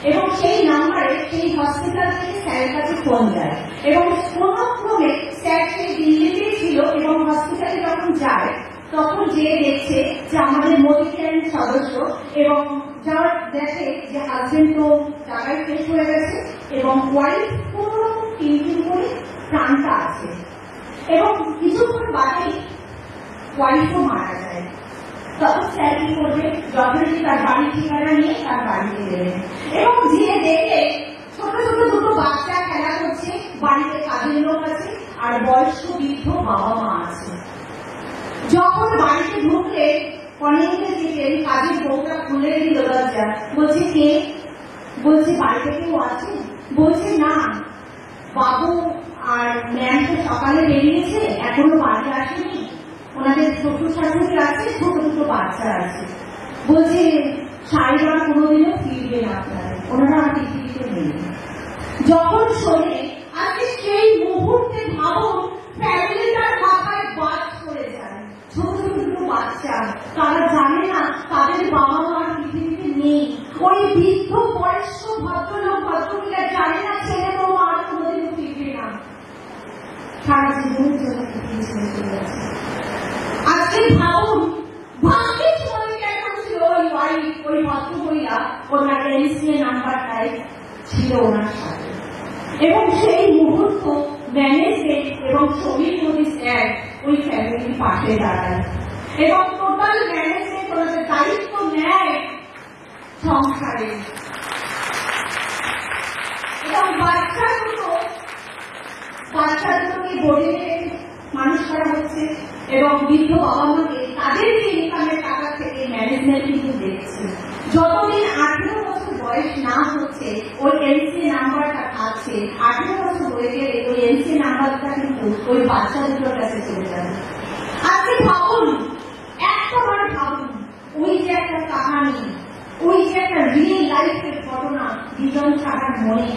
এবং সেই নাম্বারে সেই হসপিটাল থেকে স্যারের কাছে ফোন যায়, এবং কোনো ক্রমে স্যার সেই দিল্লিতেই ছিল, এবং হসপিটালে যখন যায় তখন যে দেখছে যে আমাদের মোদি কেয়ারের সদস্য, এবং যারা দেখে যে হাজবেন্ড তো জায়গায় শেষ হয়ে গেছে, এবং ওয়াইফ কোনোরকম তিন করে প্রাণটা আছে, এবং কিছুক্ষণ বাদেই ওয়াইফও মারা যায়। তখন স্যার কি করবে, যথারীতি তার বাড়ির ঠিকানা নিয়ে তার বাড়িতে গেলেন, এবং যে দেখে ছোট ছোট দুটো বাচ্চা খেলা করছে, বাড়িতে কাজের লোক আছে, আর বয়স্ক বৃদ্ধ বাবা মা আছে। যখন বাড়িতে ঢুকলে অনেকে দিকে কাজের বউটা খুলে দিল দরজা, বলছে কে? বলছে বাড়িতে কেউ আছে? বলছে না, বাবু আর ম্যাম তো সকালে বেরিয়েছে, এখনো বাড়ি আসেনি, ওনাদের শ্বশুর শাশুড়ি আছে, ছোট ছোট বাচ্চা আছে। বলছে সাইবার কোনোদিনও ফিরবে না আপনারা, ওনারা আর পৃথিবীতে নেই। যখন শোনে আজকে সেই মুহূর্তে ভাবুন ফ্যামিলিটার মাথায় বাদ করে যায়। ছোট ছোট দুটো বাচ্চা, তারা জানে না তাদের বাবা মা পৃথিবীতে নেই। ওই বৃদ্ধ বয়স্ক ভদ্রলোক ভদ্রমহিলা জানে না ছেলে তো আর কোনোদিনও ফিরবে না, সারা জীবনের জন্য পৃথিবী ছেড়ে চলে গেছে। আজকে ভাবুন ভাগ্যের সময় কেমন ছিল ওই ওয়াইফ, ওই ভদ্রমহিলা, ওনার এনসিএ নাম্বারটাই ছিল ওনার সাথে, এবং সেই মুহূর্ত ম্যানেজমেন্ট এবং শ্রমিক মোদি স্যার ওই ফ্যামিলির পাশে দাঁড়ায়, এবং টোটাল ম্যানেজমেন্ট ওনাদের দায়িত্ব নেয় সংসারে, এবং বাচ্চাগুলোকে বোর্ডিংয়ে মানুষ করা হচ্ছে, এবং বৃদ্ধ বাবা মাকে তাদের যে ইনকামের টাকা থেকে ম্যানেজমেন্ট কিন্তু দেখছে। যতদিন 18 বছর বয়স না হচ্ছে ওই এনসি নাম্বারটা থাকছে, 18 বছর হয়ে গেলে ওই এনসি নাম্বারটা কিন্তু ওই বাচ্চা দুটোর কাছে চলে যাবে। আজকে ভাবুন, একটাবার ভাবুন, ওই যে একটা কাহানি, ওই যে একটা রিয়েল লাইফের ঘটনা বিজন ছাড়ার মনে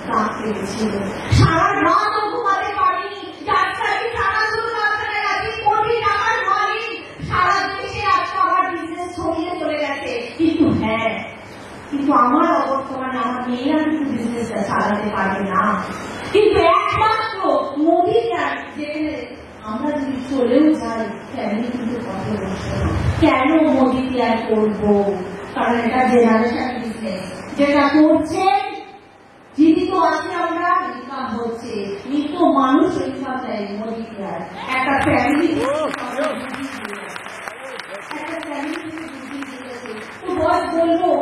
কাজ পেয়েছিল। সারা রাত ঘুমাতে পারিনি, ডাক্তারি সারা শুধু ডাক্তারের আছে, কোটি টাকার মালিক, সারা দেশে আজকে আমার বিজনেস ছড়িয়ে চলে গেছে, কিন্তু কিন্তু আমার অবর্তমানে আমার মেয়েরা কিন্তু বিজনেসটা চালাতে পারবে না। কিন্তু একমাত্র মোদি কেয়ার, যেখানে আমরা যদি চলেও যাই ফ্যামিলি কিন্তু কথা বলছে না, কেন মোদি কেয়ার করবো? কারণ এটা জেনারেশন বিজনেস, যেটা করছে জীবিত আছে, আমরা ইনকাম হচ্ছে, মৃত মানুষ ইনকাম দেয় মোদি কেয়ার। একটা ফ্যামিলি তো বস বলবো,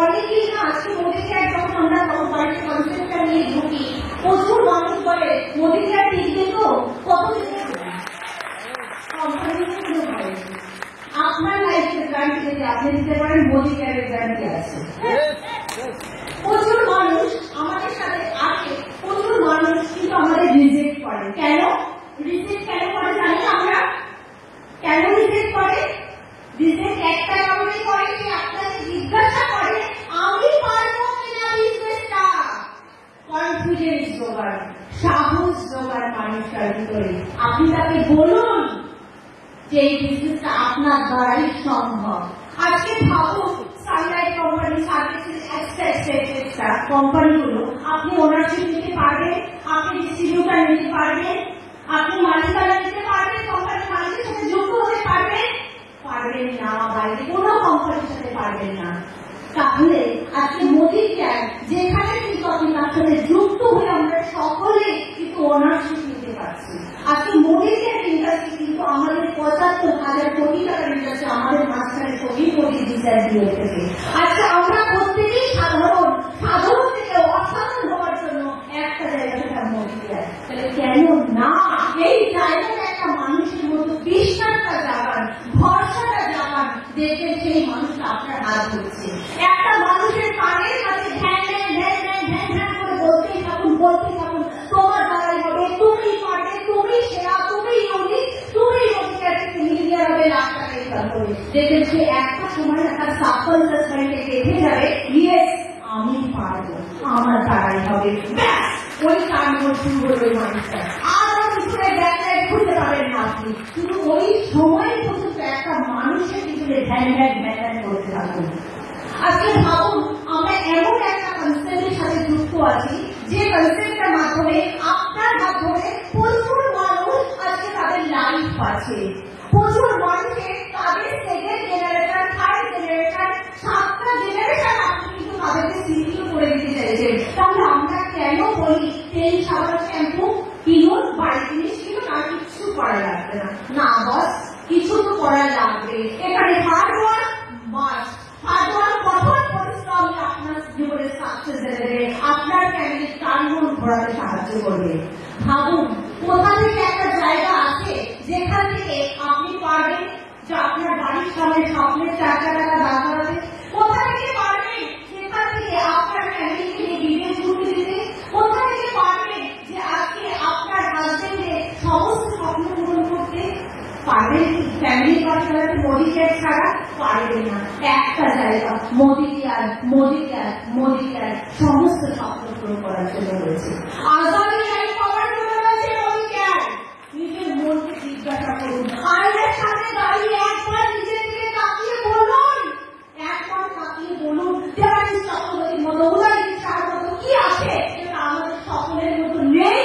অনেকেই না আজকে মোদি কেয়ার যখন আমরা বাড়িতে কনসেপ্টটা নিয়ে ঢুকি, প্রচুর মানুষ বলে মোদি কেয়ার টিকবে তো কতদিন কোম্পানি আপনার লাইফের গ্যারান্টি আপনি দিতে পারেন, মোদি কেয়ারের গ্যারান্টি আছে। প্রচুর মানুষ আমাদের সাথে আসে, প্রচুর মানুষ কিন্তু আমাদের রিজেক্ট করে। কেন রিজেক্ট করে জানি আমরা? কেন রিজেক্ট করে? রিজেক্ট একটা কারণে করে যে আপনাকে জিজ্ঞাসা করে আমি পারবো কিনা বিজনেসটা। কনফিডেন্স জোগাড়, সাহস জোগাড় মানুষটার ভিতরে। আপনি তাকে বলুন যে এই বিজনেসটা আপনার দ্বারাই সম্ভব। আজকে ভাবুন সানলাইট কোম্পানি, সার্ভিসেস এক্সট্রা কোম্পানিগুলো, আপনি ওনারশিপ নিতে পারবেন, আপনি ডিস্ট্রিবিউটার নিতে পারবেন, আপনি মালিকানা নিতে পারবেন, কোম্পানির মালিকের সাথে যুক্ত হতে পারবেন? পারবেন না, বাইরে কোনো কোম্পানির সাথে পারবেন না। তাহলে আজকে মোদি কেয়ার যেখানে কিন্তু আপনি তার সাথে যুক্ত হয়ে আমরা সকলে কিন্তু ওনারশিপ নিতে পারছি। আজকে মোদি কেয়ার ইন্ডাস্ট্রি কিন্তু আমাদের ৭৫,০০০ কোটি টাকার ইন্ডাস্ট্রি, আমাদের মাঝখানে ২০ কোটি রিচার্জ দিয়ে থেকে। আজকে আমরা প্রত্যেকেই সাধারণ থেকে অসাধারণ হওয়ার জন্য একটা জায়গা সেটা মোদি কেয়ার। তাহলে কেন না এই জায়গাটা একটা মানুষের মতো বিশ্বাসটা জাগান, ভরসাটা জাগান, দেখবেন সেই মানুষটা আপনার হাত ধরছে। একটা মানুষের কানের কাছে ধ্যান করে বলতেই থাকুন তোমার দ্বারাই হবে, তুমি পারবে, তুমি সেরা, তুমি ইউনিক, তুমি মিলিয়ে হবে লাখ টাকা ইনকাম করে। দেখবেন সে একটা সময় একটা সাফল্যের সাইডে দেখে যাবে, ইয়েস আমি পারবো, আমার দ্বারাই হবে। ব্যাস ওই কারণ শুরু হলো ওই মানুষটা। আরো পিছনে ব্যাকলাইট খুঁজতে পারেন না আপনি, শুধু ওই সময় পর্যন্ত একটা মানুষের পিছনে ধ্যান করতে থাকুন। আজকে ভাবুন আমরা এমন একটা কনসেপ্টের সাথে যুক্ত আছি যে কনসেপ্টের মাধ্যমে আপনার মাধ্যমে প্রচুর মানুষ আজকে তাদের লাইফ পাচ্ছে, প্রচুর মানুষের তাদের সেকেন্ড জেনারেশন, থার্ড জেনারেশন, 7টা জেনারেশন আপনি কিন্তু তাদেরকে সিরিও করে দিতে চাইছেন। তাহলে আমরা কেন বলি তেল, সাবান, শ্যাম্পু কিনুন, বাড়ি জিনিস কিনুন, আর কিছু করা লাগবে না? না বস, কিছু তো করা লাগবে। এখানে hard work must, hard work কঠোর পরিশ্রম আপনার জীবনে সাকসেস দেবে, আপনার ফ্যামিলির টার্নগুন ঘোরাতে সাহায্য করবে। ভাবুন কোথা থেকে একটা জায়গা আছে যেখান থেকে আপনি পারবেন যে আপনার বাড়ির সামনে স্বপ্নের 4 চাকাটা দাঁড় করাতে? কোথা থেকে পারবেন সেখান থেকে আপনার ফ্যামিলিকে নিয়ে বিদেশ ঘুরতে দিতে? কোথা থেকে পারবেন যে আজকে আপনার হাজবেন্ডের সমস্ত স্বপ্ন পূরণ করতে? পারবেন কি? ফ্যামিলির পাশে দাঁড়াতে মোদি কেয়ার ছাড়া পারবেন না। একটা জায়গা মোদি কেয়ার সমস্ত স্বপ্ন পূরণ করার জন্য রয়েছে। আগামী লাইফ পাওয়ার জন্য রয়েছে মোদি কেয়ার। নিজের মনকে জিজ্ঞাসা করুন, আয়নার সামনে দাঁড়িয়ে একবার নিজের দিকে তাকিয়ে বলুন যে আমি চক্রবর্তীর মতো, উদয়নিধি শাহর মতো কি আছে যেটা আমাদের সকলের মতো নেই?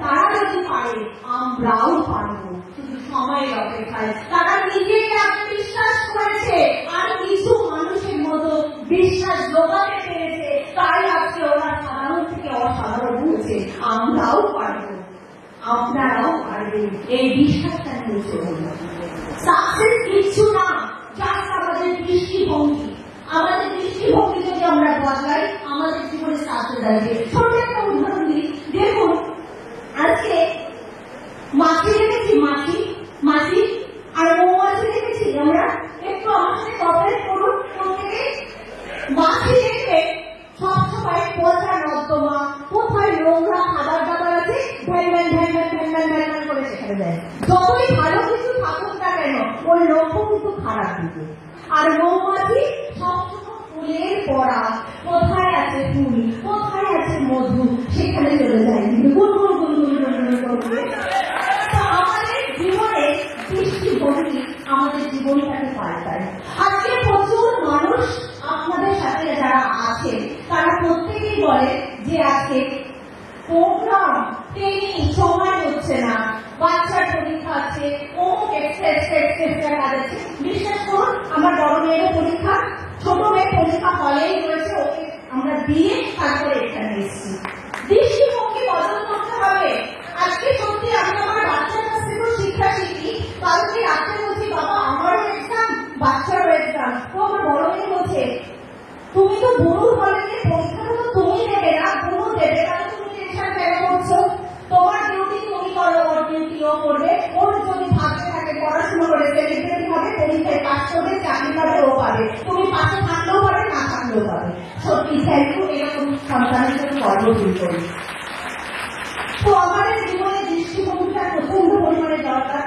তারা যদি পারে আমরাও পারবো, শুধু সময়ের অপেক্ষায়। তারা নিজেকে আত্মবিশ্বাস করেছে আর কিছু মানুষের মতো বিশ্বাস জোগাতে পেরেছে, তাই আজকে ওরা সাধারণ থেকে অসাধারণ হয়েছে। আমরাও পারবো, আপনারাও পারবেন, এই বিশ্বাসটা নিয়ে চলুন। সাকসেস কিচ্ছু না, জাস্ট আমাদের দৃষ্টিভঙ্গি। আমাদের দৃষ্টিভঙ্গি যদি আমরা বদলাই আমাদের জীবনে সাকসেস আসবে। ছোট একটা উদাহরণ দিই, দেখুন আজকে মাছি দেখেছি, মাছি আর মৌমাছি দেখেছি আমরা। একটু আমার সাথে কপারেট করুন প্রত্যেকে। মাছি দেখলে সবসময় পচা নর্দমা, কোথায় নোংরা খাবার দাবার আছে, ভ্যান করে সেখানে যায়। যতই ভালো কিছু থাকুক না কেন ওই লক্ষ্য কিন্তু খারাপ দিকে। আর মৌমাছি সবসময় ফুলের পড়া, কোথায় আছে ফুল, কোথায় আছে মধু, সেখানে চলে যায় কিন্তু গুনগুন করে। আমাদের জীবনে দৃষ্টিভঙ্গি আমাদের জীবনটাকে পাল্টায়। আজকে প্রচুর মানুষ আপনাদের সাথে যারা আছে তারা প্রত্যেকেই বলে যে আজকে প্রোগ্রাম ট্রেনিং সময় হচ্ছে না, বাচ্চার পরীক্ষা আছে, অমুক এক্সট্রা কাজ আছে। বিশ্বাস করুন আমার বড় মেয়েরও পরীক্ষা, ছোট মেয়ের পরীক্ষা হলেই রয়েছে, ওকে আমরা দিয়ে তারপরে এখানে এসেছি। দৃষ্টিভঙ্গি বদল করতে হবে। আজকে সত্যি আমি আমার বাচ্চার কাছ থেকেও শিক্ষা শিখি। কালকে রাত্রে বলছি বাবা আমারও এক্সাম, বাচ্চারও এক্সাম। তো আমার বড় মেয়ে বলছে তুমি তো বুড়ো হলে পরীক্ষাটা তো তুমি দেবে না, বুড়ো দেবে, তাহলে তুমি টেনশন কেন করছো? তোমার ডিউটি তুমি করো, ওর ডিউটিও করবে। ওর যদি ভাবতে থাকে পড়াশোনা করে সেলিব্রিটি হবে, পরীক্ষায় পাস করবে, চাকরি পাবে, ও পাবে, তুমি পাশে থাকলেও পাবে, না থাকলেও পাবে। সত্যি থ্যাংক ইউ, এরকম সন্তানের জন্য গর্ব ফিল করি। তো আমাদের জীবনে দৃষ্টিভঙ্গিটা প্রচন্ড পরিমাণে দরকার।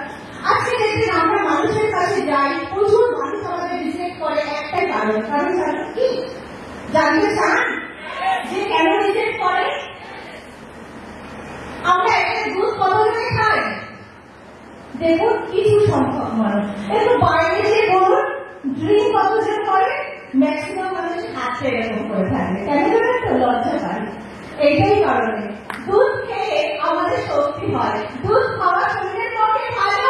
আজকে দেখবেন আমরা মানুষের কাছে যাই, প্রচুর মানুষ আমাদের রিজেক্ট করে একটাই কারণ জানেন কি? জানতে চান যে কেন রিজেক্ট করে? আমরা একটা দুধ কতজনে খাই? দেখুন কিছু সংখ্যক মানুষ। একটু বাইরে গিয়ে বলুন ড্রিঙ্ক কতজন করে? ম্যাক্সিমাম মানুষ হাতে এরকম করে থাকে। কেন জানেন তো? লজ্জা পায়। এইটাই কারণে দুধ খেয়ে আমাদের শক্তি হয়, দুধ খাওয়া শরীরের পক্ষে ভালো,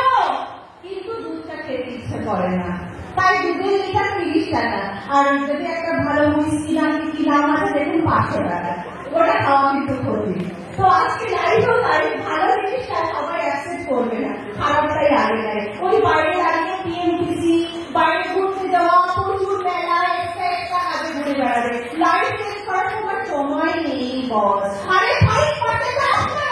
কিন্তু দুধটা খেতে ইচ্ছে করে না। তাই দুধের লিটার 30 টাকা, আর যদি একটা ভালো হুইস্কি দাম কি দাম আছে দেখুন 500 টাকা, ওটা খাওয়া কিন্তু ক্ষতি। তো আজকে লাইফও তাই, ভালো জিনিসটা সবাই অ্যাকসেপ্ট করবে না, খারাপটাই আগে নেয়। ওই বাইরে দাঁড়িয়ে টিএমটিসি, বাইরে ঘুরতে যাওয়া, প্রচুর মেলা, একটা কাজে ঘুরে বেড়াবে, লাইফ চেঞ্জ করার সময় সময় নেই বস। আরে ফাইট করতে চাস না,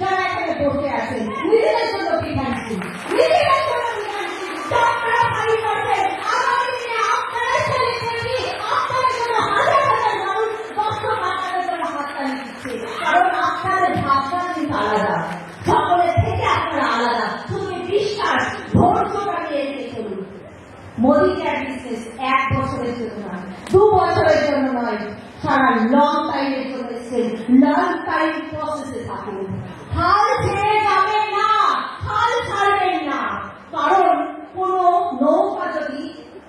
যারা এখানে বসে আছেন নিজেদের জন্য বিধানছি, নিজেদের জন্য বিধানছি, আপনারা ফাইট করছেন, আগামী দিনে আপনারা সেলিব্রিটি, আপনাদের জন্য হাজার হাজার মানুষ দর্শক আপনাদের জন্য হাততালি দিচ্ছে, কারণ আপনাদের ভাবনা কিন্তু আলাদা, সকলের থেকে আপনারা আলাদা। তুমি বিশ্বাস ধৈর্যটা নিয়ে এগিয়ে চলুন। মোদি কেয়ার বিজনেস 1 বছরের জন্য নয়, 2 বছরের জন্য নয়, সারা লং টাইমের জন্য এসেছেন। লং টাইম প্রসেসে থাকুন, হাল ছেড়ে যাবেন না, হাল ছাড়বেন না। কারণ কোন নৌকা যদি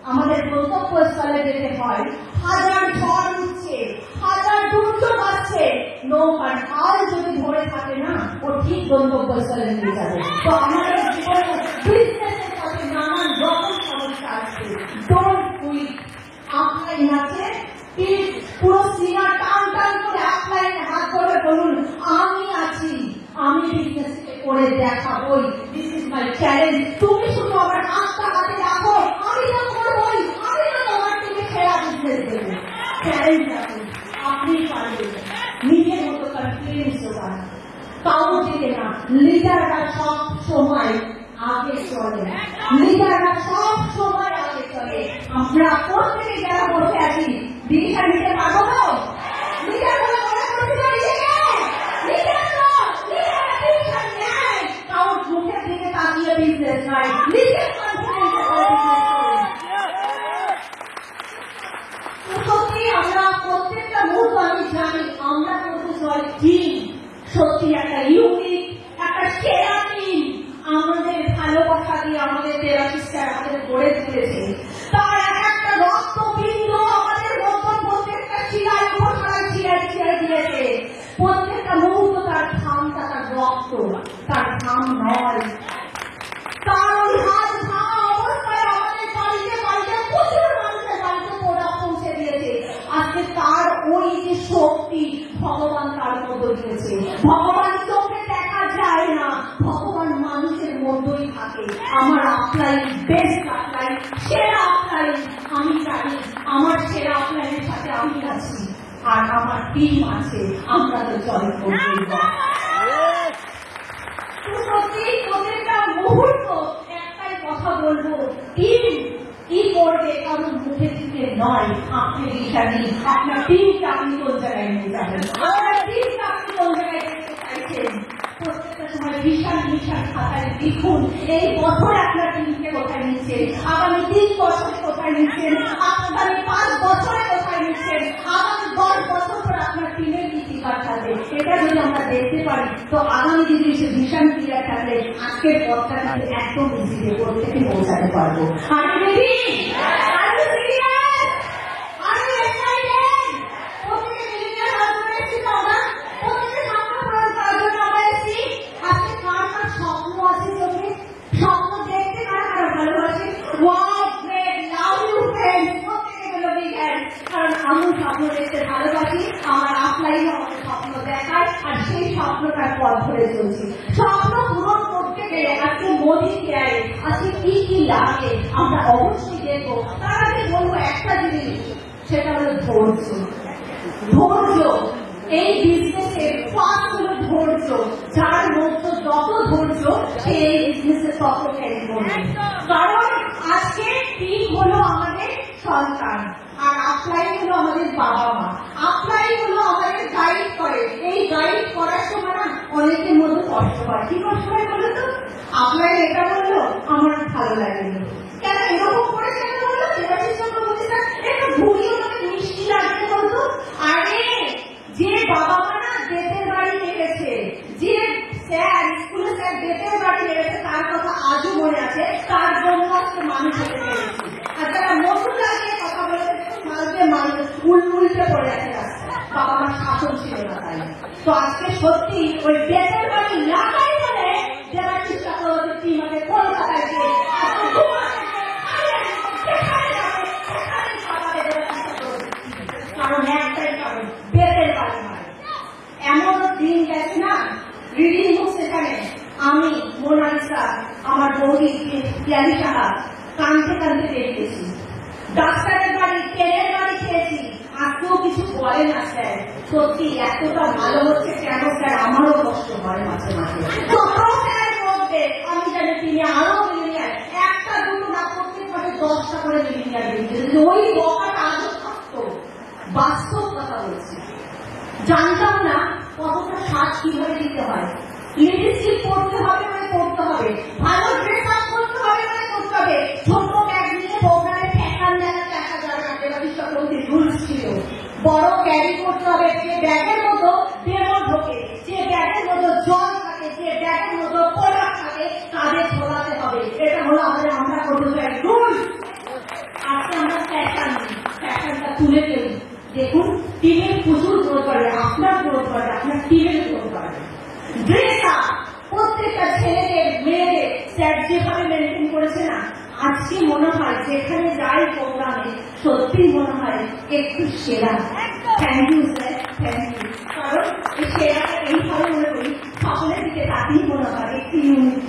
আমাদের গন্তব্যস্থলে যেতে হয়, হাজার ঝড় উঠছে, হাজার দুর্যোগ আসছে, নৌকার হাল যদি ধরে থাকে না, ও ঠিক গন্তব্যস্থলে নিয়ে যাবে। তো আমাদের জীবনে বিজনেসের সাথে নানান রকম সমস্যা আসছে। Don't quit. আপলাইন আছে, পুরো সিনা টান টান করে আপলাইনে হাত ধরে বলুন আমি আছি, আমি বিজনেস করে দেখাবই, দিস ইজ মাই চ্যালেঞ্জ। তুমি শুধু আমার হাতটা হাতে রাখো, আমি তো করবই, আমি তো তোমার থেকে সেরা বিজনেস দেবো। চ্যালেঞ্জ রাখুন, আপনি পারবেন। নিজের মতো কনফিডেন্স জোগান, কাউ দিকে না। লিডাররা সব সময় আগে চলে, লিডাররা সব সময় আগে চলে। আমরা প্রত্যেকে যারা বসে আছি দিশা নিতে পারবো না? লিডার বলে মনে করতে পারি কারণ মুখের দিকে তাকিয়ে বিজনেস নয়, নিজের কনফিডেন্সে সত্যি আমরা প্রত্যেকটা মুহূর্ত আমি জানি আমরা করতে চাই টিম, সত্যি একটা ইউনিক, একটা সেরা টিম। আমাদের ভালোবাসা দিয়ে আমাদের থেরাপিস্টরা আমাদের গড়ে তুলেছে, তার একটা রক্তবিন্দু আমাদের মধ্যে প্রত্যেকটা শিরায় ঘোষণায় শিরায় শিরায় দিয়েছে। প্রত্যেকটা মুহূর্ত তার ঘামটা, তার রক্ত, তার ঘাম নয়, তার ওই হাত ঘাম অবস্থায় আমাদের বাড়িতে বাড়িতে প্রচুর মানুষের বাড়িতে প্রোডাক্ট পৌঁছে দিয়েছে। আজকে তার ওই যে শক্তি ভগবান তার মধ্যে দিয়েছে। ভগবান চোখে দেখা যায় না, ভগবান মানুষের মধ্যেই থাকে। আমার আপলাইন বেস্ট আপলাইন, সেরা আপলাইন। আমি জানি আমার সেরা আপলাইনের সাথে আমি আছি, আর আমার টিম আছে, আমরা তো জয় করবই। সত্যি প্রত্যেকটা মুহূর্ত একটাই কথা বলবো, টিম কি করবে কারণ মুখের দিকে নয়, আপনি দিশা দিন। আপনার টিমকে আপনি কোন জায়গায় নিয়ে যাবেন, আপনার টিমকে আপনি কোন জায়গায় দেখতে চাইছেন। প্রত্যেকটা সময় ভীষণ ভীষণ খাতায় লিখুন এই বছর আপনার টিমকে কোথায় নিচ্ছেন, আগামী 3 বছরে কোথায় নিচ্ছেন, আগামী 5 বছরে কোথায় নিচ্ছেন, আগামী 10 বছর পর আপনার টিমের কি শিকার থাকবে। এটা যদি আমরা দেখতে পারি তো আগামী দিনে সে ভীষণ ক্লিয়ার থাকলে আজকের পথটা কিন্তু একদম ইজিতে প্রত্যেকে পৌঁছাতে পারবো। আর রেডি? কারণ আমি স্বপ্ন দেখতে ভালোবাসি, আমার আপলাইন আমাকে স্বপ্ন দেখায়, আর সেই স্বপ্নটার পথ ধরে চলছি। স্বপ্ন পূরণ করতে গেলে আজকে মোদি কেয়ারে আজকে কি কি লাগে আমরা অবশ্যই দেখবো। তার আগে বলবো একটা জিনিস, সেটা হলো ধৈর্য। ধৈর্য এই বিজনেসের ফার্স্ট হলো ধৈর্য। যার মধ্যে যত ধৈর্য সে এই বিজনেসে তত ক্যারি করবে। কারণ আজকে টিম হলো আমাদের সন্তান, আর আপলাইন হলো আমাদের বাবা মা। আপলাইন হলো আমাদের গাইড করে। এই গাইড করার সময় না অনেকের মধ্যে কষ্ট হয়। কি কষ্ট হয় বলো তো? আপলাইন এটা বললো আমার ভালো লাগেনি, কেন এরকম করেছে বললো, দেবাশিস চক্রবর্তী স্যার একটু ঘুরিয়ে আমাকে মিষ্টি লাগছে বলতো। আরে যে বাবা মা না বেতের বাড়ি লেগেছে, যে স্যার স্কুলে স্যার বেতের বাড়ি লেগেছে, তার কথা আজও মনে আছে, তার জন্য আজকে মানুষ হতে পেরেছে। আর যারা নতুন লাগিয়ে কথা বলেছে মানুষ উল্টে পড়ে আছে রাস্তায়, বাবা মার শাসন ছিল না তাই। তো আজকে সত্যি ওই বেতের বাড়ি লাগাই বলে দেবাশিস চক্রবর্তী টিম আমাদের কলকাতায় গিয়ে কারণ একটাই কারণ বেতের বাড়ি নয়। এমন দিন গেছে না রিডিং বুক সেখানে আমি মোনালিসা আমার বৌদি পিয়ালি সাহা কানতে কানতে পেরিয়েছি। ডাক্তারের বাড়ি পেনের বাড়ি খেয়েছি, আজকেও কিছু বলে না স্যার। সত্যি এতটা ভালো হচ্ছে কেন স্যার, আমারও কষ্ট হয় মাঝে মাঝে। স্যার বলবে আমি জানি তিনি আরো মিলিনিয়ার, একটা দুটো না প্রত্যেক মাসে 10টা করে মিলিনিয়ার বেরিয়েছে। ওই বকাটা আজও থাকতো। বাস্তব কথা বলছি, জানতাম না কতটা সাজ কিভাবে দিতে হয়। লিপস্টিক পড়তে হবে মানে পড়তে হবে, ভালো ড্রেস আপ করতে হবে মানে করতে হবে। ছোট ব্যাগ নিয়ে প্রোগ্রামে ফ্যাশন দেখাতে আসা যাবে না, দেবাশিস চক্রবর্তীর রুলস ছিল। বড় ক্যারি করতে হবে, যে ব্যাগের মতো ডেমন ঢোকে, যে ব্যাগের মতো জল থাকে, যে ব্যাগের মতো প্রোডাক্ট থাকে, তাদের ঝোলাতে হবে। এটা হলো আমাদের আমরা করতে রুলস। আজকে আমরা ফ্যাশনটা তুলে ফেলি। দেখুন টিমের প্রচুর গ্রোথ করে, আপনার গ্রোথ করে, আপনার টিমের গ্রোথ করে। ড্রেস আপ প্রত্যেকটা ছেলেদের মেয়েদের স্যার যেভাবে মেনটেন করেছে না, আজকে মনে হয় যেখানে যাই প্রোগ্রামে সত্যি মনে হয় একটু সেরা। Thank you sir, thank you. কারণ এই সেরাটা এইভাবে মনে করি সকলের দিকে তাতেই মনে হয় একটু ইউনিক।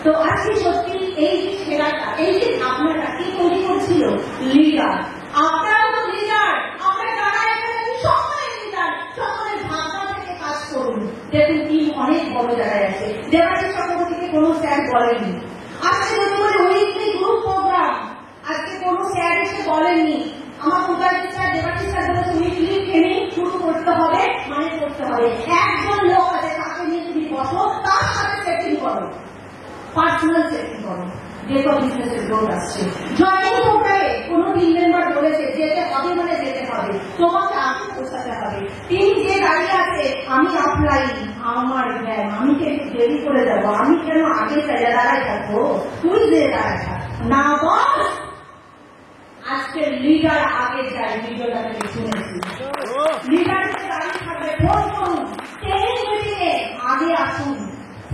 তো আজকে সত্যি এই যে সেরাটা, এই যে আপনারা কি তৈরি করছিল লিডার, আপনারাও তো লিডার। আমরা যারা এখানে সকলে লিডার, সকলের ভাবনা থেকে কাজ করুন। দেখুন টিম অনেক বড় জায়গায় আছে। দেবাশিস চক্রবর্তীকে কোনো স্যার বলেনি। আজকে যদি বলে উইকলি গ্রুপ প্রোগ্রাম, আজকে কোনো স্যার এসে বলেননি। আমার মুখার্জি স্যার দেবাশিস স্যার বলেছে উইকলি ট্রেনিং শুরু করতে হবে মানে করতে হবে। একজন লোক আছে তাকে নিয়ে যদি বসো, তার সাথে সেটিং করো, পার্সোনাল সেটিং করো। যেহেতু বিজনেসের গ্রোথ আসছে, জয়েনিং প্রোগ্রামে কোনো টিম মেম্বার বলেছে যেতে হবে মানে যেতে হবে, তোমাকে আগে পৌঁছাতে হবে। টিম যে দাঁড়িয়ে আছে আমি আপলাইন, আমার জ্ঞান, আমি কে দেরি করে যাবো, আমি কেন আগে চাইলে দাঁড়াই থাকবো, তুই যে দাঁড়ায় থাক না বস। আজকে লিডার আগে যায়, লিডারকে শুনেছি লিডারকে দাঁড়িয়ে থাকবে। ফোন করুন, ট্রেনিং মিটিংয়ে আগে আসুন,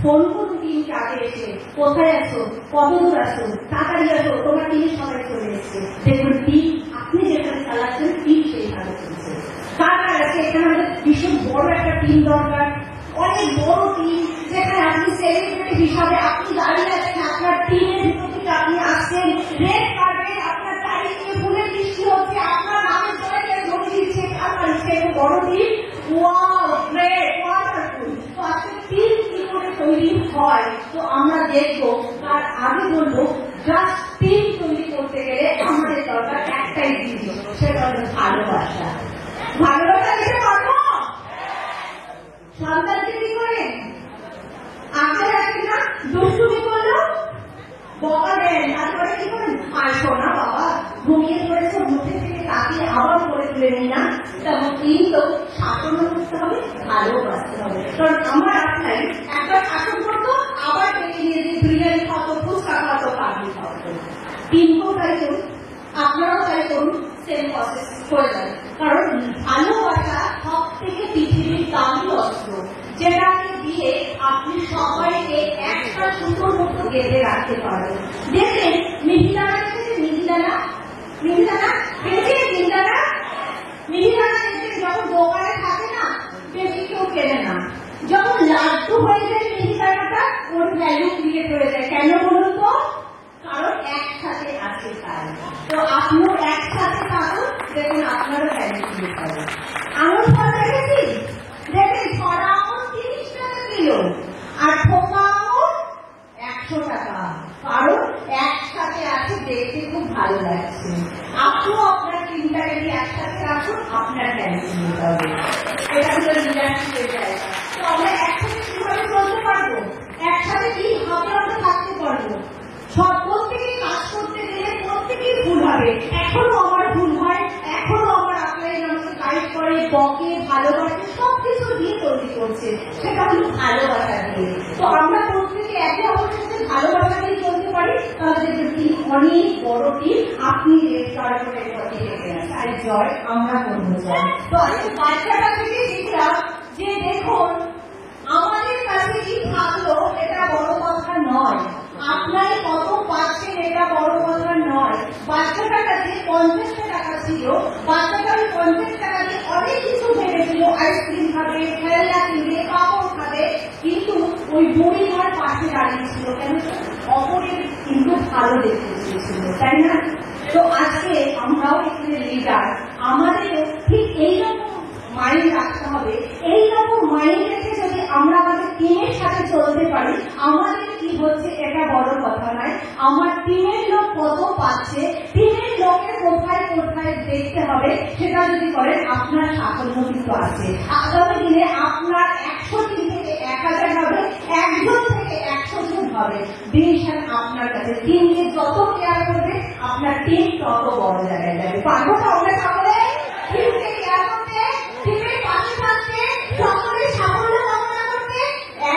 ফোন করুন টিমকে আগে এসে, কোথায় আছো, কত দূর আছো, তাড়াতাড়ি আসো, তোমার টিম সবাই চলে এসছে। দেখুন টিম আপনি যেখানে চালাচ্ছেন টিম সেইভাবে চলছে। তার কাছে এখানে আমাদের ভীষণ বড় একটা টিম দরকার, অনেক বড় টিম, যেখানে আপনি সেলিব্রিটি হিসাবে আপনি দাঁড়িয়ে আছেন, আপনার টিমের ভিতর থেকে আপনি আসছেন, রেড কার্পেট আপনার চারিদিকে ফুলের বৃষ্টি হচ্ছে, আপনার নামের জয়কে ধরে দিচ্ছে, আপনার সেটা বড় টিম। Wow, great, wonderful. তো আজকে টিম কি করে তৈরি হয় তো আমরা দেখবো। তার আগে বলবো জাস্ট টিম তৈরি করতে গেলে আমাদের দরকার একটাই জিনিস, সেটা হলো ভালোবাসা। ভালোবাসা দিতে পারবো? সন্তানকে কি করে আগে রাখি না, দুষ্টুমি করলো বকা দেন, তারপরে কি করেন, আসো না বাবা ঘুমিয়ে পড়েছে, মুখে থেকে তাকিয়ে আবার করে তুলে নি না। তেমন কিন্তু শাসন করতে হবে, ভালোবাসতে হবে। কারণ আমার আপনার একবার শাসন করতো, আবার ডেকে নিয়ে যে বিরিয়ানি খাওয়াতো, ফুচকা খাওয়াতো, কাবলি খাওয়াতো। তিনকেও তাই করুন, আপনারাও তাই করুন, সেম প্রসেস করে যাবে। কারণ ভালোবাসা সব থেকে পৃথিবীর দামি অস্ত্র, যেটাকে দিয়ে আপনি সবাইকে একটা সুন্দর মতো গেঁথে রাখতে পারবেন। দেখবেন মিহিদানা দেখেছে, মিহিদানা দেখবেন যখন দোকানে থাকে না বেশি কেউ কেনে না, যখন লাড্ডু হয়ে যায় মিহিদানাটা ওর ভ্যালু ক্রিয়েট হয়ে যায়। কেন বলুন তো? কারণ একসাথে আছে তাই। তো আপনিও একসাথে থাকুন, দেখুন আপনারও ট্যালেন্ট ক্রিয়েট হবে। আঙুল ফল দেখেছি, দেখেন ছড়া আঙুল 30 টাকা কিলো আর ঠোকা আঙুল 100 টাকা, কারণ একসাথে আছে, দেখতে খুব ভালো লাগছে। আপনিও আপনার টিমটাকে দিয়ে একসাথে রাখুন, আপনার ট্যালেন্ট ক্রিয়েট হবে। এটা হলো লিডারশিপের জায়গা। তো আমরা একসাথে কিভাবে চলতে পারবো, একসাথে কিভাবে আমরা থাকতে পারবো। সব প্রত্যেকেই কাজ করতে গেলে প্রত্যেকেই ভুল হবে, এখনো আমার ভুল হয়, এখনো আমার আপনার আমাকে গাইড করে, বকে, ভালোবাসে, সবকিছু দিয়ে তৈরি করছে, সেটা হলো ভালোবাসা দিয়ে। তো আমরা প্রত্যেকে একে অপরের সাথে ভালোবাসা দিয়ে চলতে পারি, তাহলে যদি অনেক বড় টিম আপনি রেড কার্ড করে তাই জয় আমরা করবো জয়। তো আজকে বাচ্চাটা থেকে শিখলাম যে দেখুন আমাদের কাছে কি থাকলো এটা বড় কথা নয়, আপনার কত পাচ্ছেন এটা বড় কথা নয়। বাচ্চাটার কাছে 50 টাকা ছিল, বাচ্চাটা ওই 50 টাকা দিয়ে অনেক কিছু ভেবেছিল, আইসক্রিম খাবে, খেলনা কিনবে, কাপড় খাবে, কিন্তু ওই বুড়ি মার পাশে দাঁড়িয়েছিল, কেন অপরের কিন্তু ভালো দেখতে চেয়েছিল, তাই না? তো আজকে আমরাও এখানে লিডার, আমাদের ঠিক এইরকম মাইন্ড রাখতে হবে। এইরকম মাইন্ড রেখে যদি আমরা আমাদের টিমের সাথে চলতে পারি, আমাদের কি হচ্ছে এটা বড় কথা নয়, আমার টিমের লোক কত পাচ্ছে, টিমের লোকের কোথায় কোথায় দেখতে হবে, সেটা যদি করেন আপনার সাফল্য কিন্তু আছে। আগামী দিনে আপনার 100 টিম থেকে 1000 হবে, 1 জন থেকে 100 জন হবে। ডিসিশন আপনার কাছে, টিমকে যত কেয়ার করবে আপনার টিম তত বড় জায়গায় যাবে। পারবো না আমরা সকলে টিমকে কেয়ার করতে, টিমের পাশে থাকতে, সকলের সাফল্য কামনা করতে?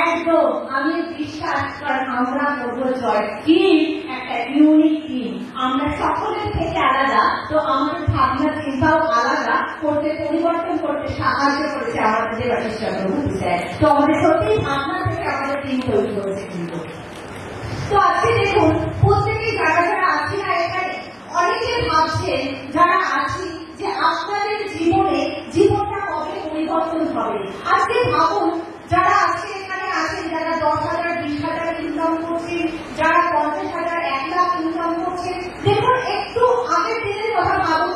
একদম আমি বিশ্বাস, কারণ আমরা করবো জয়। টিম একটা ইউনিক টিম, আমরা সকলের থেকে আলাদা, তো আমাদের ভাবনা চিন্তাও আলাদা, করতে পরিবর্তন করতে সাহায্য করেছে আমাদের যে বাকিষ্ঠা স্যার। তো আমাদের সত্যি ভাবনা থেকে আমাদের টিম তৈরি করেছে কিন্তু। তো আজকে দেখুন প্রত্যেকে যারা যারা আছি না এখানে, অনেকে ভাবছেন যারা আছি যে আপনাদের জীবনটা কবে পরিবর্তন হবে। আজকে ভাবুন যারা আজকে এখানে আছেন, যারা 10,000 20,000 ইনকাম করছেন, যারা 50,000 1 লাখ ইনকাম করছেন, দেখুন একটু আগের দিনের কথা ভাবুন,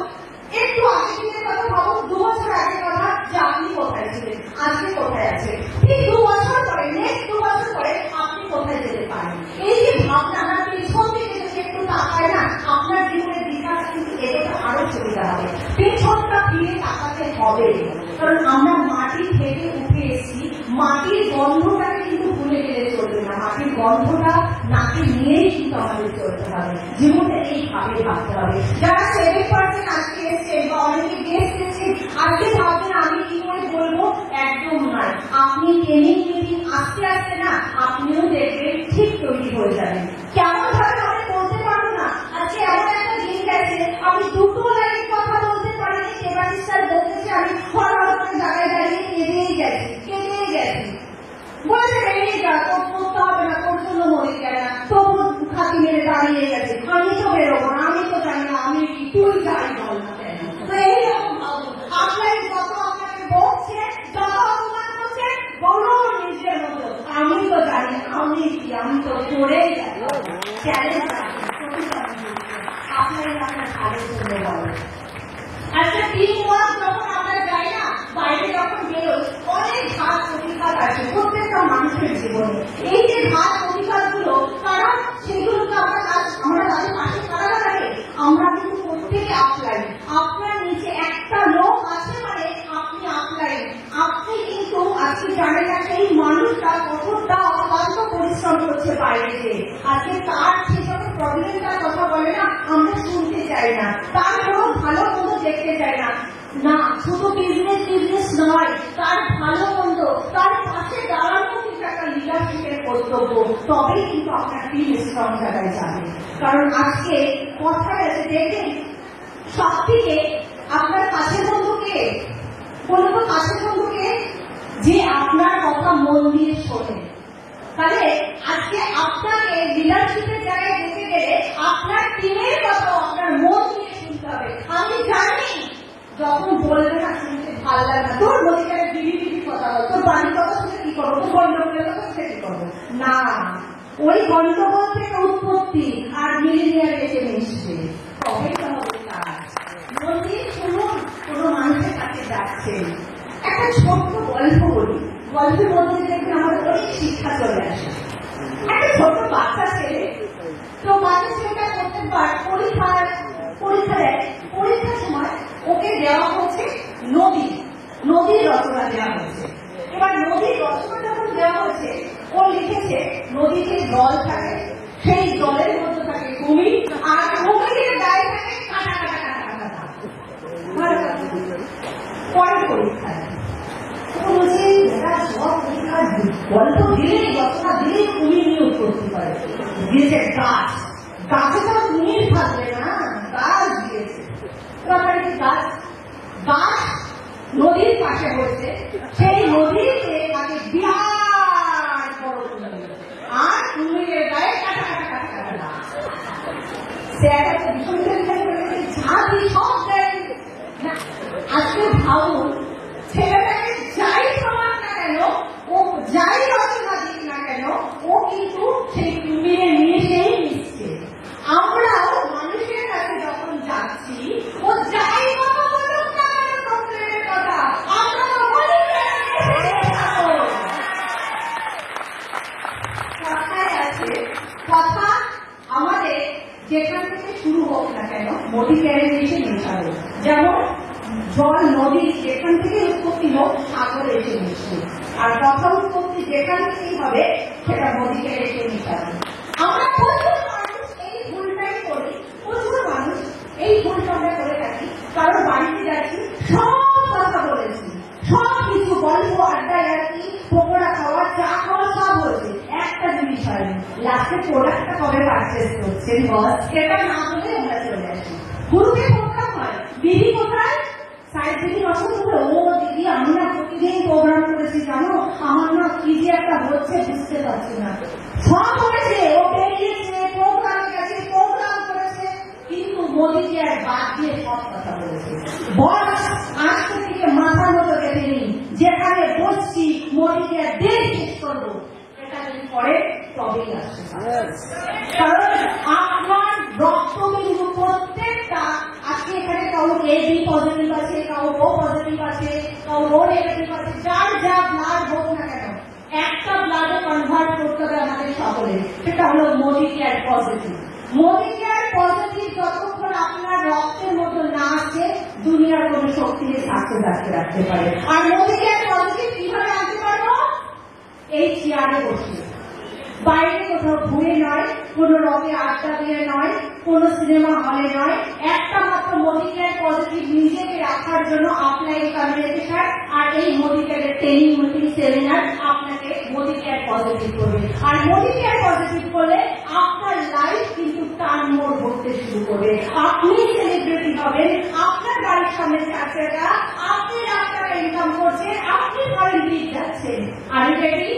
একটু আগের দিনের কথা ভাবুন, 2 বছর আগের কথা, যে আপনি কোথায় ছিলেন, আজকে কোথায় আছেন, ঠিক 2 বছর পরে, নেক্সট 2 বছর পরে আপনি কোথায় যেতে পারেন। এই যে ভাবনা আমরা পেছন দিকে যদি একটু তাকাই না, আপনার জীবনের বিকাশ কিন্তু এগোতে আরো সুবিধা হবে। পেছনটা ফিরে তাকাতে হবে, কারণ আমরা মাটি থেকে উঠে এসেছি, মাটির গন্ধটাকে কিন্তু ভুলে গেলে চলবে না, মাটির গন্ধটা নাকে নিয়েই কিন্তু আমাদের চলতে হবে। জীবনটা এইভাবে ভাবতে হবে। যারা 7% আজকে এসছেন বা অনেকে গেস্ট এসছেন, আজকে ভাবছেন আমি কি করে বলবো, একদম নয়। আপনি ট্রেনিং মিটিং আস্তে আস্তে না আপনিও দেখবেন ঠিক তৈরি হয়ে যাবেন। কেমন ভাবে আমি বলতে পারবো না, আজকে এমন একটা দিন গেছে আমি 2 লাইনের কথা বলতে পারিনি, স্যার বলতেছে আমি হঠাৎ জায়গায় দাঁড়িয়ে কেঁদেই গেছি, বলছে বেরিয়ে যা, তোর করতে হবে না, তোর জন্য মরে যায় না, তোর খাতি মেরে দাঁড়িয়ে গেছে, আমি তো বেরোবো না, আমি তো জানি না আমি কি, তুই যাই বল না কেন। তো এইরকম আপনার যত আপনাকে বলছে, যত অপমান করছে, বলো নিজের মতো, আমি তো জানি আমি কি, আমি তো করেই যাবো। চ্যালেঞ্জ আপনার ভালোর জন্য বলো। একটা টিম ওয়ার্ক যখন আমরা যাই না, বাইরে যখন বেরোই, অনেক ঘাত প্রতিঘাত আছে প্রত্যেকটা মানুষের জীবনে। এই যে ঘাত প্রতিঘাত গুলো, কারণ সেগুলোকে আমরা তাদের পাশে কারা থাকে, আমরা কিন্তু প্রত্যেকে আপলাইন। আপনার নিচে একটা লোক আছে মানে আপনি আপলাইন, আপনি কিন্তু আজকে জানেন না সেই মানুষটা কতটা অক্লান্ত পরিশ্রম করছে বাইরে যে, আজকে তার সে যখন প্রবলেমটার কথা বলে না, আমরা শুনতে চাই না, তার কোনো ভালো মন্দ দেখতে চাই না। না, শুধু বিজনেস নয়, তার ভালো মন্দ, তার পাশে দাঁড়ানো কিন্তু একটা লিডারশিপের কর্তব্য, তবেই কিন্তু আপনার টিম স্ট্রং জায়গায় যাবে। কারণ আজকে কথা আছে, দেখবেন সব থেকে আপনার কাছের বন্ধুকে, বলুন তো কাছের বন্ধুকে, যে আপনার কথা মন দিয়ে শোনে। তাহলে আজকে আপনাকে লিডারশিপের জায়গায় যেতে গেলে আপনার টিমের কথা আপনার মন দিয়ে শুনতে হবে। আমি জানি যখন বলবে না শুনতে ভালো লাগে না, তোর মধ্যে বিড়ি কথা বল, তোর বাড়ির কথা শুনে কি করবো, তোর গন্ডগোলের কথা শুনে কি করবো না, ওই গন্ডগোল থেকে উৎপত্তি আর মিলিনিয়ার এসে মিশবে, তবে যাচ্ছেন, একটা ছোট্ট গল্প বলি। গল্পের মধ্যে দেখবেন আমাদের অনেক শিক্ষা চলে আসে। একটা ছোট্ট বাচ্চা ছেলে, তো বাচ্চা ছেলেটা প্রত্যেকবার পরীক্ষা দেয়। পরীক্ষার সময় ওকে দেওয়া হচ্ছে নদীর রচনা দেওয়া হচ্ছে। এবার নদীর রচনা যখন দেওয়া হচ্ছে, ও লিখেছে নদীতে জল থাকে, সেই জলের মধ্যে থাকে কুমির, আর কুমিরের গায়ে থাকে কাটা কাটা কাটা কাটা দাগ। পরের পরীক্ষায় বলছে সব পরীক্ষার গল্প দিলেই রচনা দিলেই কুমির নিয়োগ করতে পারে। দিয়েছে গাছ, গাছে তো কুমির থাকবে না, গাছ দিয়েছে। গাছ গাছ নদীর পাশে হয়েছে, সেই নদীতে আগে বিরাট বড় কুমির, আর কুমিরের গায়ে কাটা কাটা কাটা কাটা দাগ। স্যার একটা ভীষণ ঝাঁপি সব দেয় না। আজকে ভাবুন, ছেলেটাকে যাই খাবার না কেন, ও যাই রচনা দিক না কেন, ও কিন্তু সেই কুমিরে নিয়ে সেই মিশছে। আমরাও মানুষের কাছে যখন যাচ্ছি, ও যাই কথা বলুক না কেন প্রবলেমের কথা, আমরা তো বলি কথায় আছে, কথা আমাদের যেখান থেকে শুরু হোক না কেন মোদি ক্যারেন এসে মেশাবে। যেমন জল নদী যেখান থেকে উৎপত্তি হোক সাগরে এসে মিশবে, আর কথা উৎপত্তি যেখান থেকেই হবে সেটা নদীকে এসে মিশাবে। আমরা প্রচুর মানুষ এই ভুলটাই করি, প্রচুর মানুষ এই ভুলটা আমরা করে থাকি। কারণ বাড়িতে যাচ্ছি, সব কথা বলেছি, সব কিছু গল্প আড্ডায় যাচ্ছি, পকোড়া খাওয়া চা খাওয়া সব হয়েছে, একটা জিনিস হয়নি, লাস্টে প্রোডাক্টটা কবে পারচেস করছেন বস সেটা না বলে আমরা চলে আসি। গ্রুপে প্রোগ্রাম হয়, দিদি কোথায় সাইড দিদি পছন্দ করে, ও দিদি আমি না প্রতিদিন প্রোগ্রাম করেছি জানো, আমার না কি যে একটা হচ্ছে বুঝতে পারছি না। সব হয়েছে, ও বেরিয়েছে, প্রোগ্রামে গেছে, প্রোগ্রাম করেছে, কিন্তু মোদীকে আর বাদ দিয়ে সব কথা বলেছে। বস আজকে থেকে মাথার মতো গেছে নেই, যেখানে বসছি মোদীকে আর দেশ শেষ করবো, এটা যদি করে তবেই আসছে। কারণ আপনার রক্তবিন্দু প্রত্যেকটা, আজকে এখানে কারো এবি পজিটিভ আছে, কারো ও পজিটিভ আছে, কারো ও নেগেটিভ আছে, যার যা ব্লাড হোক না কেন, একটা ব্লাডে কনভার্ট করতে হবে আমাদের সকলে, সেটা হলো Modi care positive. Modi care positive যতক্ষণ আপনার রক্তের মতো না আছে, দুনিয়ার কোন শক্তিকে থাকতে রাখতে পারে। আর মোদি কেয়ার পজিটিভ কিভাবে আনতে পারবো? এই চেয়ারে বসে, বাইরে কোথাও ঘুরে নয়, কোন রঙে আড্ডা দিয়ে নয়, কোন সিনেমা হলে নয়, একটা মাত্র মোদি কেয়ার পজিটিভ নিজেকে রাখার জন্য অফলাইন কমিউনিকেশন আর এই মোদি কেয়ারের ট্রেনিং মিটিং সেমিনার আপনাকে মোদি কেয়ার পজিটিভ করবে। আর মোদি কেয়ার পজিটিভ করলে আপনার লাইফ কিন্তু টান মোড় ঘুরতে শুরু করবে। আপনি সেলিব্রিটি হবেন, আপনার বাড়ির সামনে চারটা, আপনি লাখ টাকা ইনকাম করছেন, আপনি ফরেন ট্রিপ যাচ্ছেন। আর রেডি?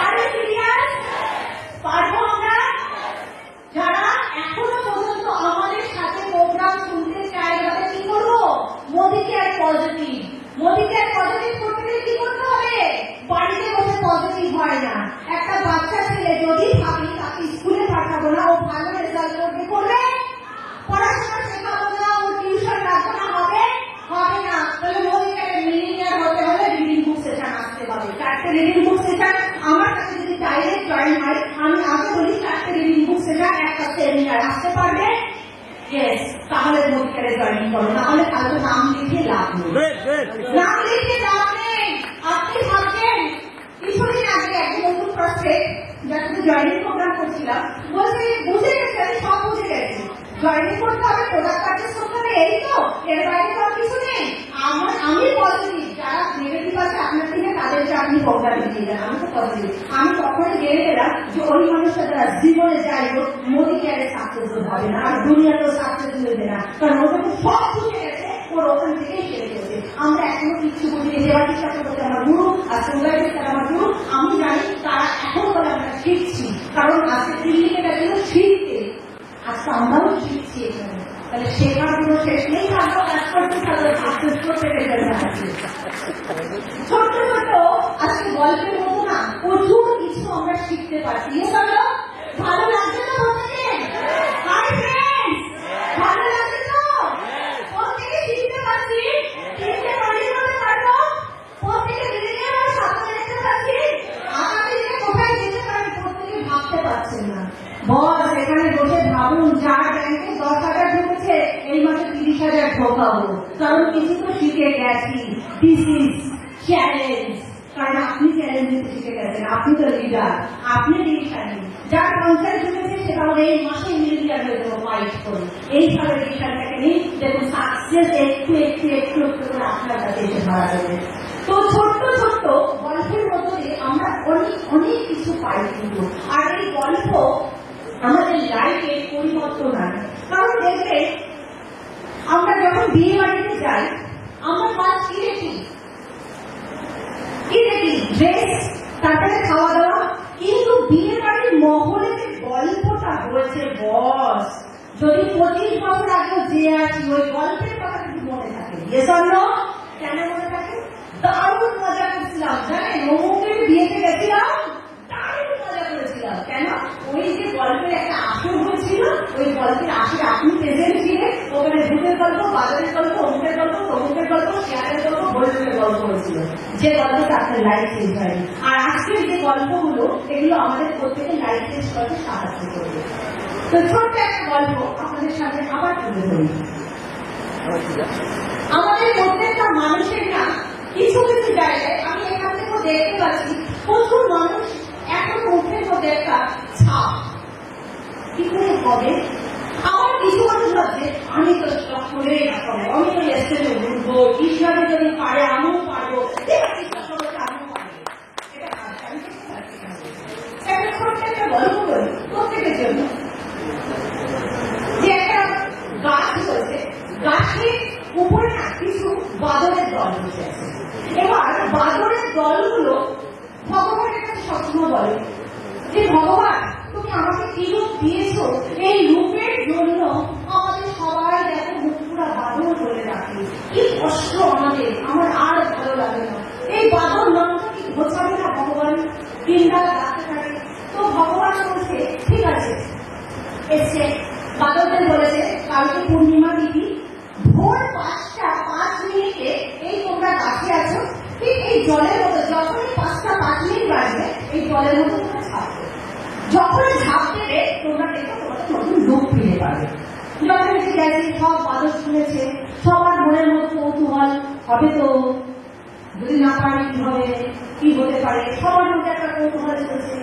আর সিরিয়াস? পারবো আমরা? যারা এখনো পর্যন্ত আমাদের সাথে প্রোগ্রাম শুনতে চায়, তাদের কি করবো? Modi care positive. Modi care positive করতে গেলে কি করতে হবে? বাড়িতে বসে পজিটিভ হয় না। একটা বাচ্চা ছেলে যদি ভাবি তাকে স্কুলে পাঠাবো না, ও ভালো রেজাল্ট করবে, পড়াশোনা শেখাবো না, ও টিউশন রাখবো না, হবে না। তাহলে মোদি কেয়ার মিলিনিয়ার হতে হলে রিডিং বুক সেশন আসতে হবে। 4টে রিডিং বুক সেশন আমার কাছে যদি ডাইরেক্ট জয়েন হয়, আমি আগে বলি 4টে রিডিং বুক সেশন, একটা সেমিনার আসতে পারবে, ইয়েস, তাহলে মোদি কেয়ারে জয়েন করো, নাহলে কালকে নাম লিখে লাভ নেই। নাম লিখে লাভ নেই। আপনি ভাবছেন কিছুদিন আগে একজন নতুন প্রসপেক্ট যাকে জয়েনিং প্রোগ্রাম করছিলাম, বলছে বুঝে গেছে, আমি সব বুঝে গেছি, জয়েনিং করতে হবে, প্রোডাক্ট পারচেস করতে হবে, এই তো, এর বাইরে তো কিছু নেই। আমি পজিটিভ, যারা নেগেটিভ আছে আপনার থেকে তাদেরকে আপনি প্রোগ্রাম দিয়ে দেন, আমি তো পজিটিভ। আমি তখনই জেনে গেলাম যে ওই মানুষটা যারা জীবনে যাই হোক মোদি কেয়ারে সাকসেসফুল হবে না, আর দুনিয়াতেও সাকসেসফুল হবে না, কারণ ওদেরকে সব বুঝে গেছে, ওর ওখান থেকেই সেরে গেছে। আমরা এখনো কিছু বুঝি, দেবাটির সাথে বলতে আমার গুরু, আর সৌগাইদের সাথে আমার গুরু, আমি জানি তারা এখন বলে আমরা শিখছি, কারণ আজকে দিল্লিতে গেছিল শিখতে, আজকে আমরাও শিখছি এখানে। তাহলে শেখার কোনো শেষ নেই, আমরা কাজ করতে থাকলে সাকসেস করতে গেলে ছোট্ট ছোট্ট আজকে গল্পের মতো না প্রচুর কিছু আমরা শিখতে পারছি। ভালো লাগছে তো বলতে? হাই ফ্রেন্ডস, ভালো লাগছে তো? ওর থেকে শিখতে পারছি, শিখতে পারি বলতে পারবো ঢোকাবো, কারণ কিছু তো শিখে গেছি। দিস ইজ চ্যালেঞ্জ, কারণ আপনি চ্যালেঞ্জ দিতে শিখে গেছেন, আপনি তো লিডার, আপনি ডিসিশন নিন। যার পঞ্চায়েত ঢুকেছে সে তাহলে এই মাসে মিলিয়ার হয়ে যাবো ফাইট করি, এইভাবে ডিসিশনটাকে নিন। দেখুন সাকসেস একটু একটু একটু একটু করে আপনার কাছে এসে ধরা দেবে। তো ছোট্ট ছোট্ট গল্পের মধ্যে আমরা অনেক অনেক কিছু পাই কিন্তু, আর এই গল্প আমাদের লাইফে পরিবর্তন আনে। কারণ দেখবে আমরা যখন বিয়ে বাড়িতে যাই আমরা ফার্স্ট কি দেখি ড্রেস, তারপরে খাওয়া দাওয়া। কিন্তু বিয়ে বাড়ির মহলে যে গল্পটা হয়েছে বস, যদি 25 বছর আগেও যে আছি ওই গল্পের কথা কিন্তু মনে থাকে। কেন মনে থাকে? দারুণ মজা করছিলাম, জানেন অমুকের বিয়েতে গেছিলাম, দারুণ মজা করেছিলাম। কেন? ওই যে গল্পের একটা আসর হয়েছিল, ওই গল্পের আসরে আপনি প্রেজেন্ট ছিলেন, ওখানে ভূতের গল্প, বাজারের গল্প, অমুকের গল্প, তমুকের গল্প, শেয়ারের গল্প, বৈঠকের গল্প হয়েছিল, যে গল্পটা আপনার লাইফ চেঞ্জ হয়নি। আর আজকের যে গল্পগুলো, এগুলো আমাদের প্রত্যেকের লাইফ চেঞ্জ করতে সাহায্য করবে। তো ছোট্ট একটা গল্প আপনাদের সামনে আবার তুলে ধরি। আমাদের প্রত্যেকটা মানুষের না কিছু কিছু জায়গায়, আমি এখান থেকেও দেখতে পাচ্ছি প্রচুর মানুষ এখন মুখের মধ্যে একটা ছাপ। কি করে হবে? আমার কিছু মানুষ ভাবছে আমি তো স্টক করে রাখবো, আমি তো স্টেজে উঠবো, ঈশ্বরে যদি পারে আমিও পারবো, একটা ছোট্ট একটা গল্প করি প্রত্যেকের জন্য। যে একটা গাছ রয়েছে, গাছের উপরে না কিছু বাদরের দল বসে আছে। এবার বাদরের দলগুলো ভগবানের কাছে সবসময় বলে যে ভগবান তুমি আমাকে কি রূপ দিয়েছ, এই রূপের জন্য আমাদের সবাই দেখো মুখ পুরা বাদর বলে রাখে, কি কষ্ট আমাদের, আমার আর ভালো লাগে না। এই বাদর নামটা কি ঘোচাবে না ভগবান? দিনটা রাখতে থাকে। তো ভগবান বলছে ঠিক আছে, এসছে বাদরদের বলেছে কালকে পূর্ণিমা তিথি, ভোর 5টা 5 মিনিটে এই তোমরা গাছে আছো, ঠিক এই জলের মতো যখনই 5টা 5 মিনিট বাজবে এই জলের মতো তোমরা ঝাঁপ দেবে। যখন ঝাঁপ দেবে তোমরা দেখো তোমাদের নতুন রূপ ফিরে পাবে। যখন এসে গেছে সব বাদর শুনেছে, সবার মনের মধ্যে কৌতূহল হবে, তো যদি না পারে কি হবে, কি হতে পারে, সবার মধ্যে একটা কৌতূহল চলছে।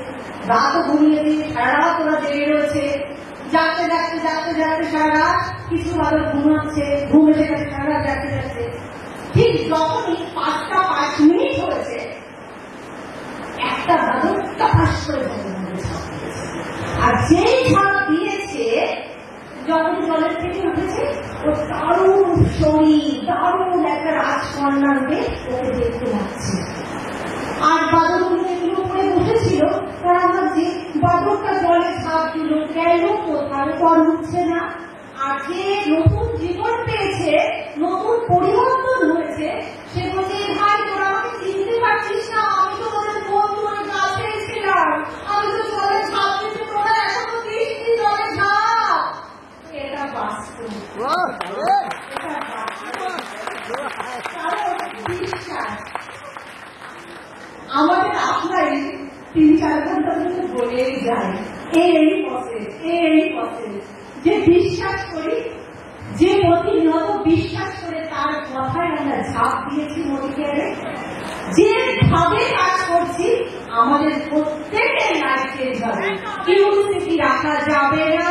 রাতও ঘুমিয়েছে, সারা রাত ওরা জেগে রয়েছে, জাগতে জাগতে জাগতে জাগতে সারা রাত। কিছু বাদর ঘুমাচ্ছে, ঘুম এসে গেছে, সারা রাত জাগতে যাচ্ছে। ঠিক যখনই 5টা 5 মিনিট হয়েছে, একটা বাদর টাস করে ঝাঁপ দিয়েছে। আর যেই ঝাঁপ দিয়েছে, যখন জলের থেকে উঠেছে, ও দারুণ শরীর, দারুণ একটা রাজকন্যাকে ওকে দেখতে লাগছে। আর বাদরগুলো এগুলো উপরে বসেছিল, তারা ভাবছে বাদরটা জলে ঝাঁপ দিল, গেল কোথাও, পর উঠছে না। আর যে নতুন জীবন পেয়েছে, নতুন পরিবর্তন হয়েছে, সে বলছে ভাই তোরা আমাকে চিনতে পারছিস না, আমি তো তোদের বন্ধু, আমি গাছে ছিলাম, আমি তো জলে ঝাঁপ দিচ্ছি, তোরা এখনো বৃষ্টি জলে ঝাঁপ। এটা বাস্তব, আমাদের আপনার 3-4 ঘন্টা কিন্তু বলেই যায় এই প্রসেস যে বিশ্বাস করি, যে প্রতিনিয়ত বিশ্বাস করে তার কথায় আমরা ঝাঁপ দিয়েছি মরিকেরে, যে ভাবে কাজ করছি, আমাদের প্রত্যেকের লাইফ চেঞ্জ হবে। কিউরিসিটি রাখা যাবে না।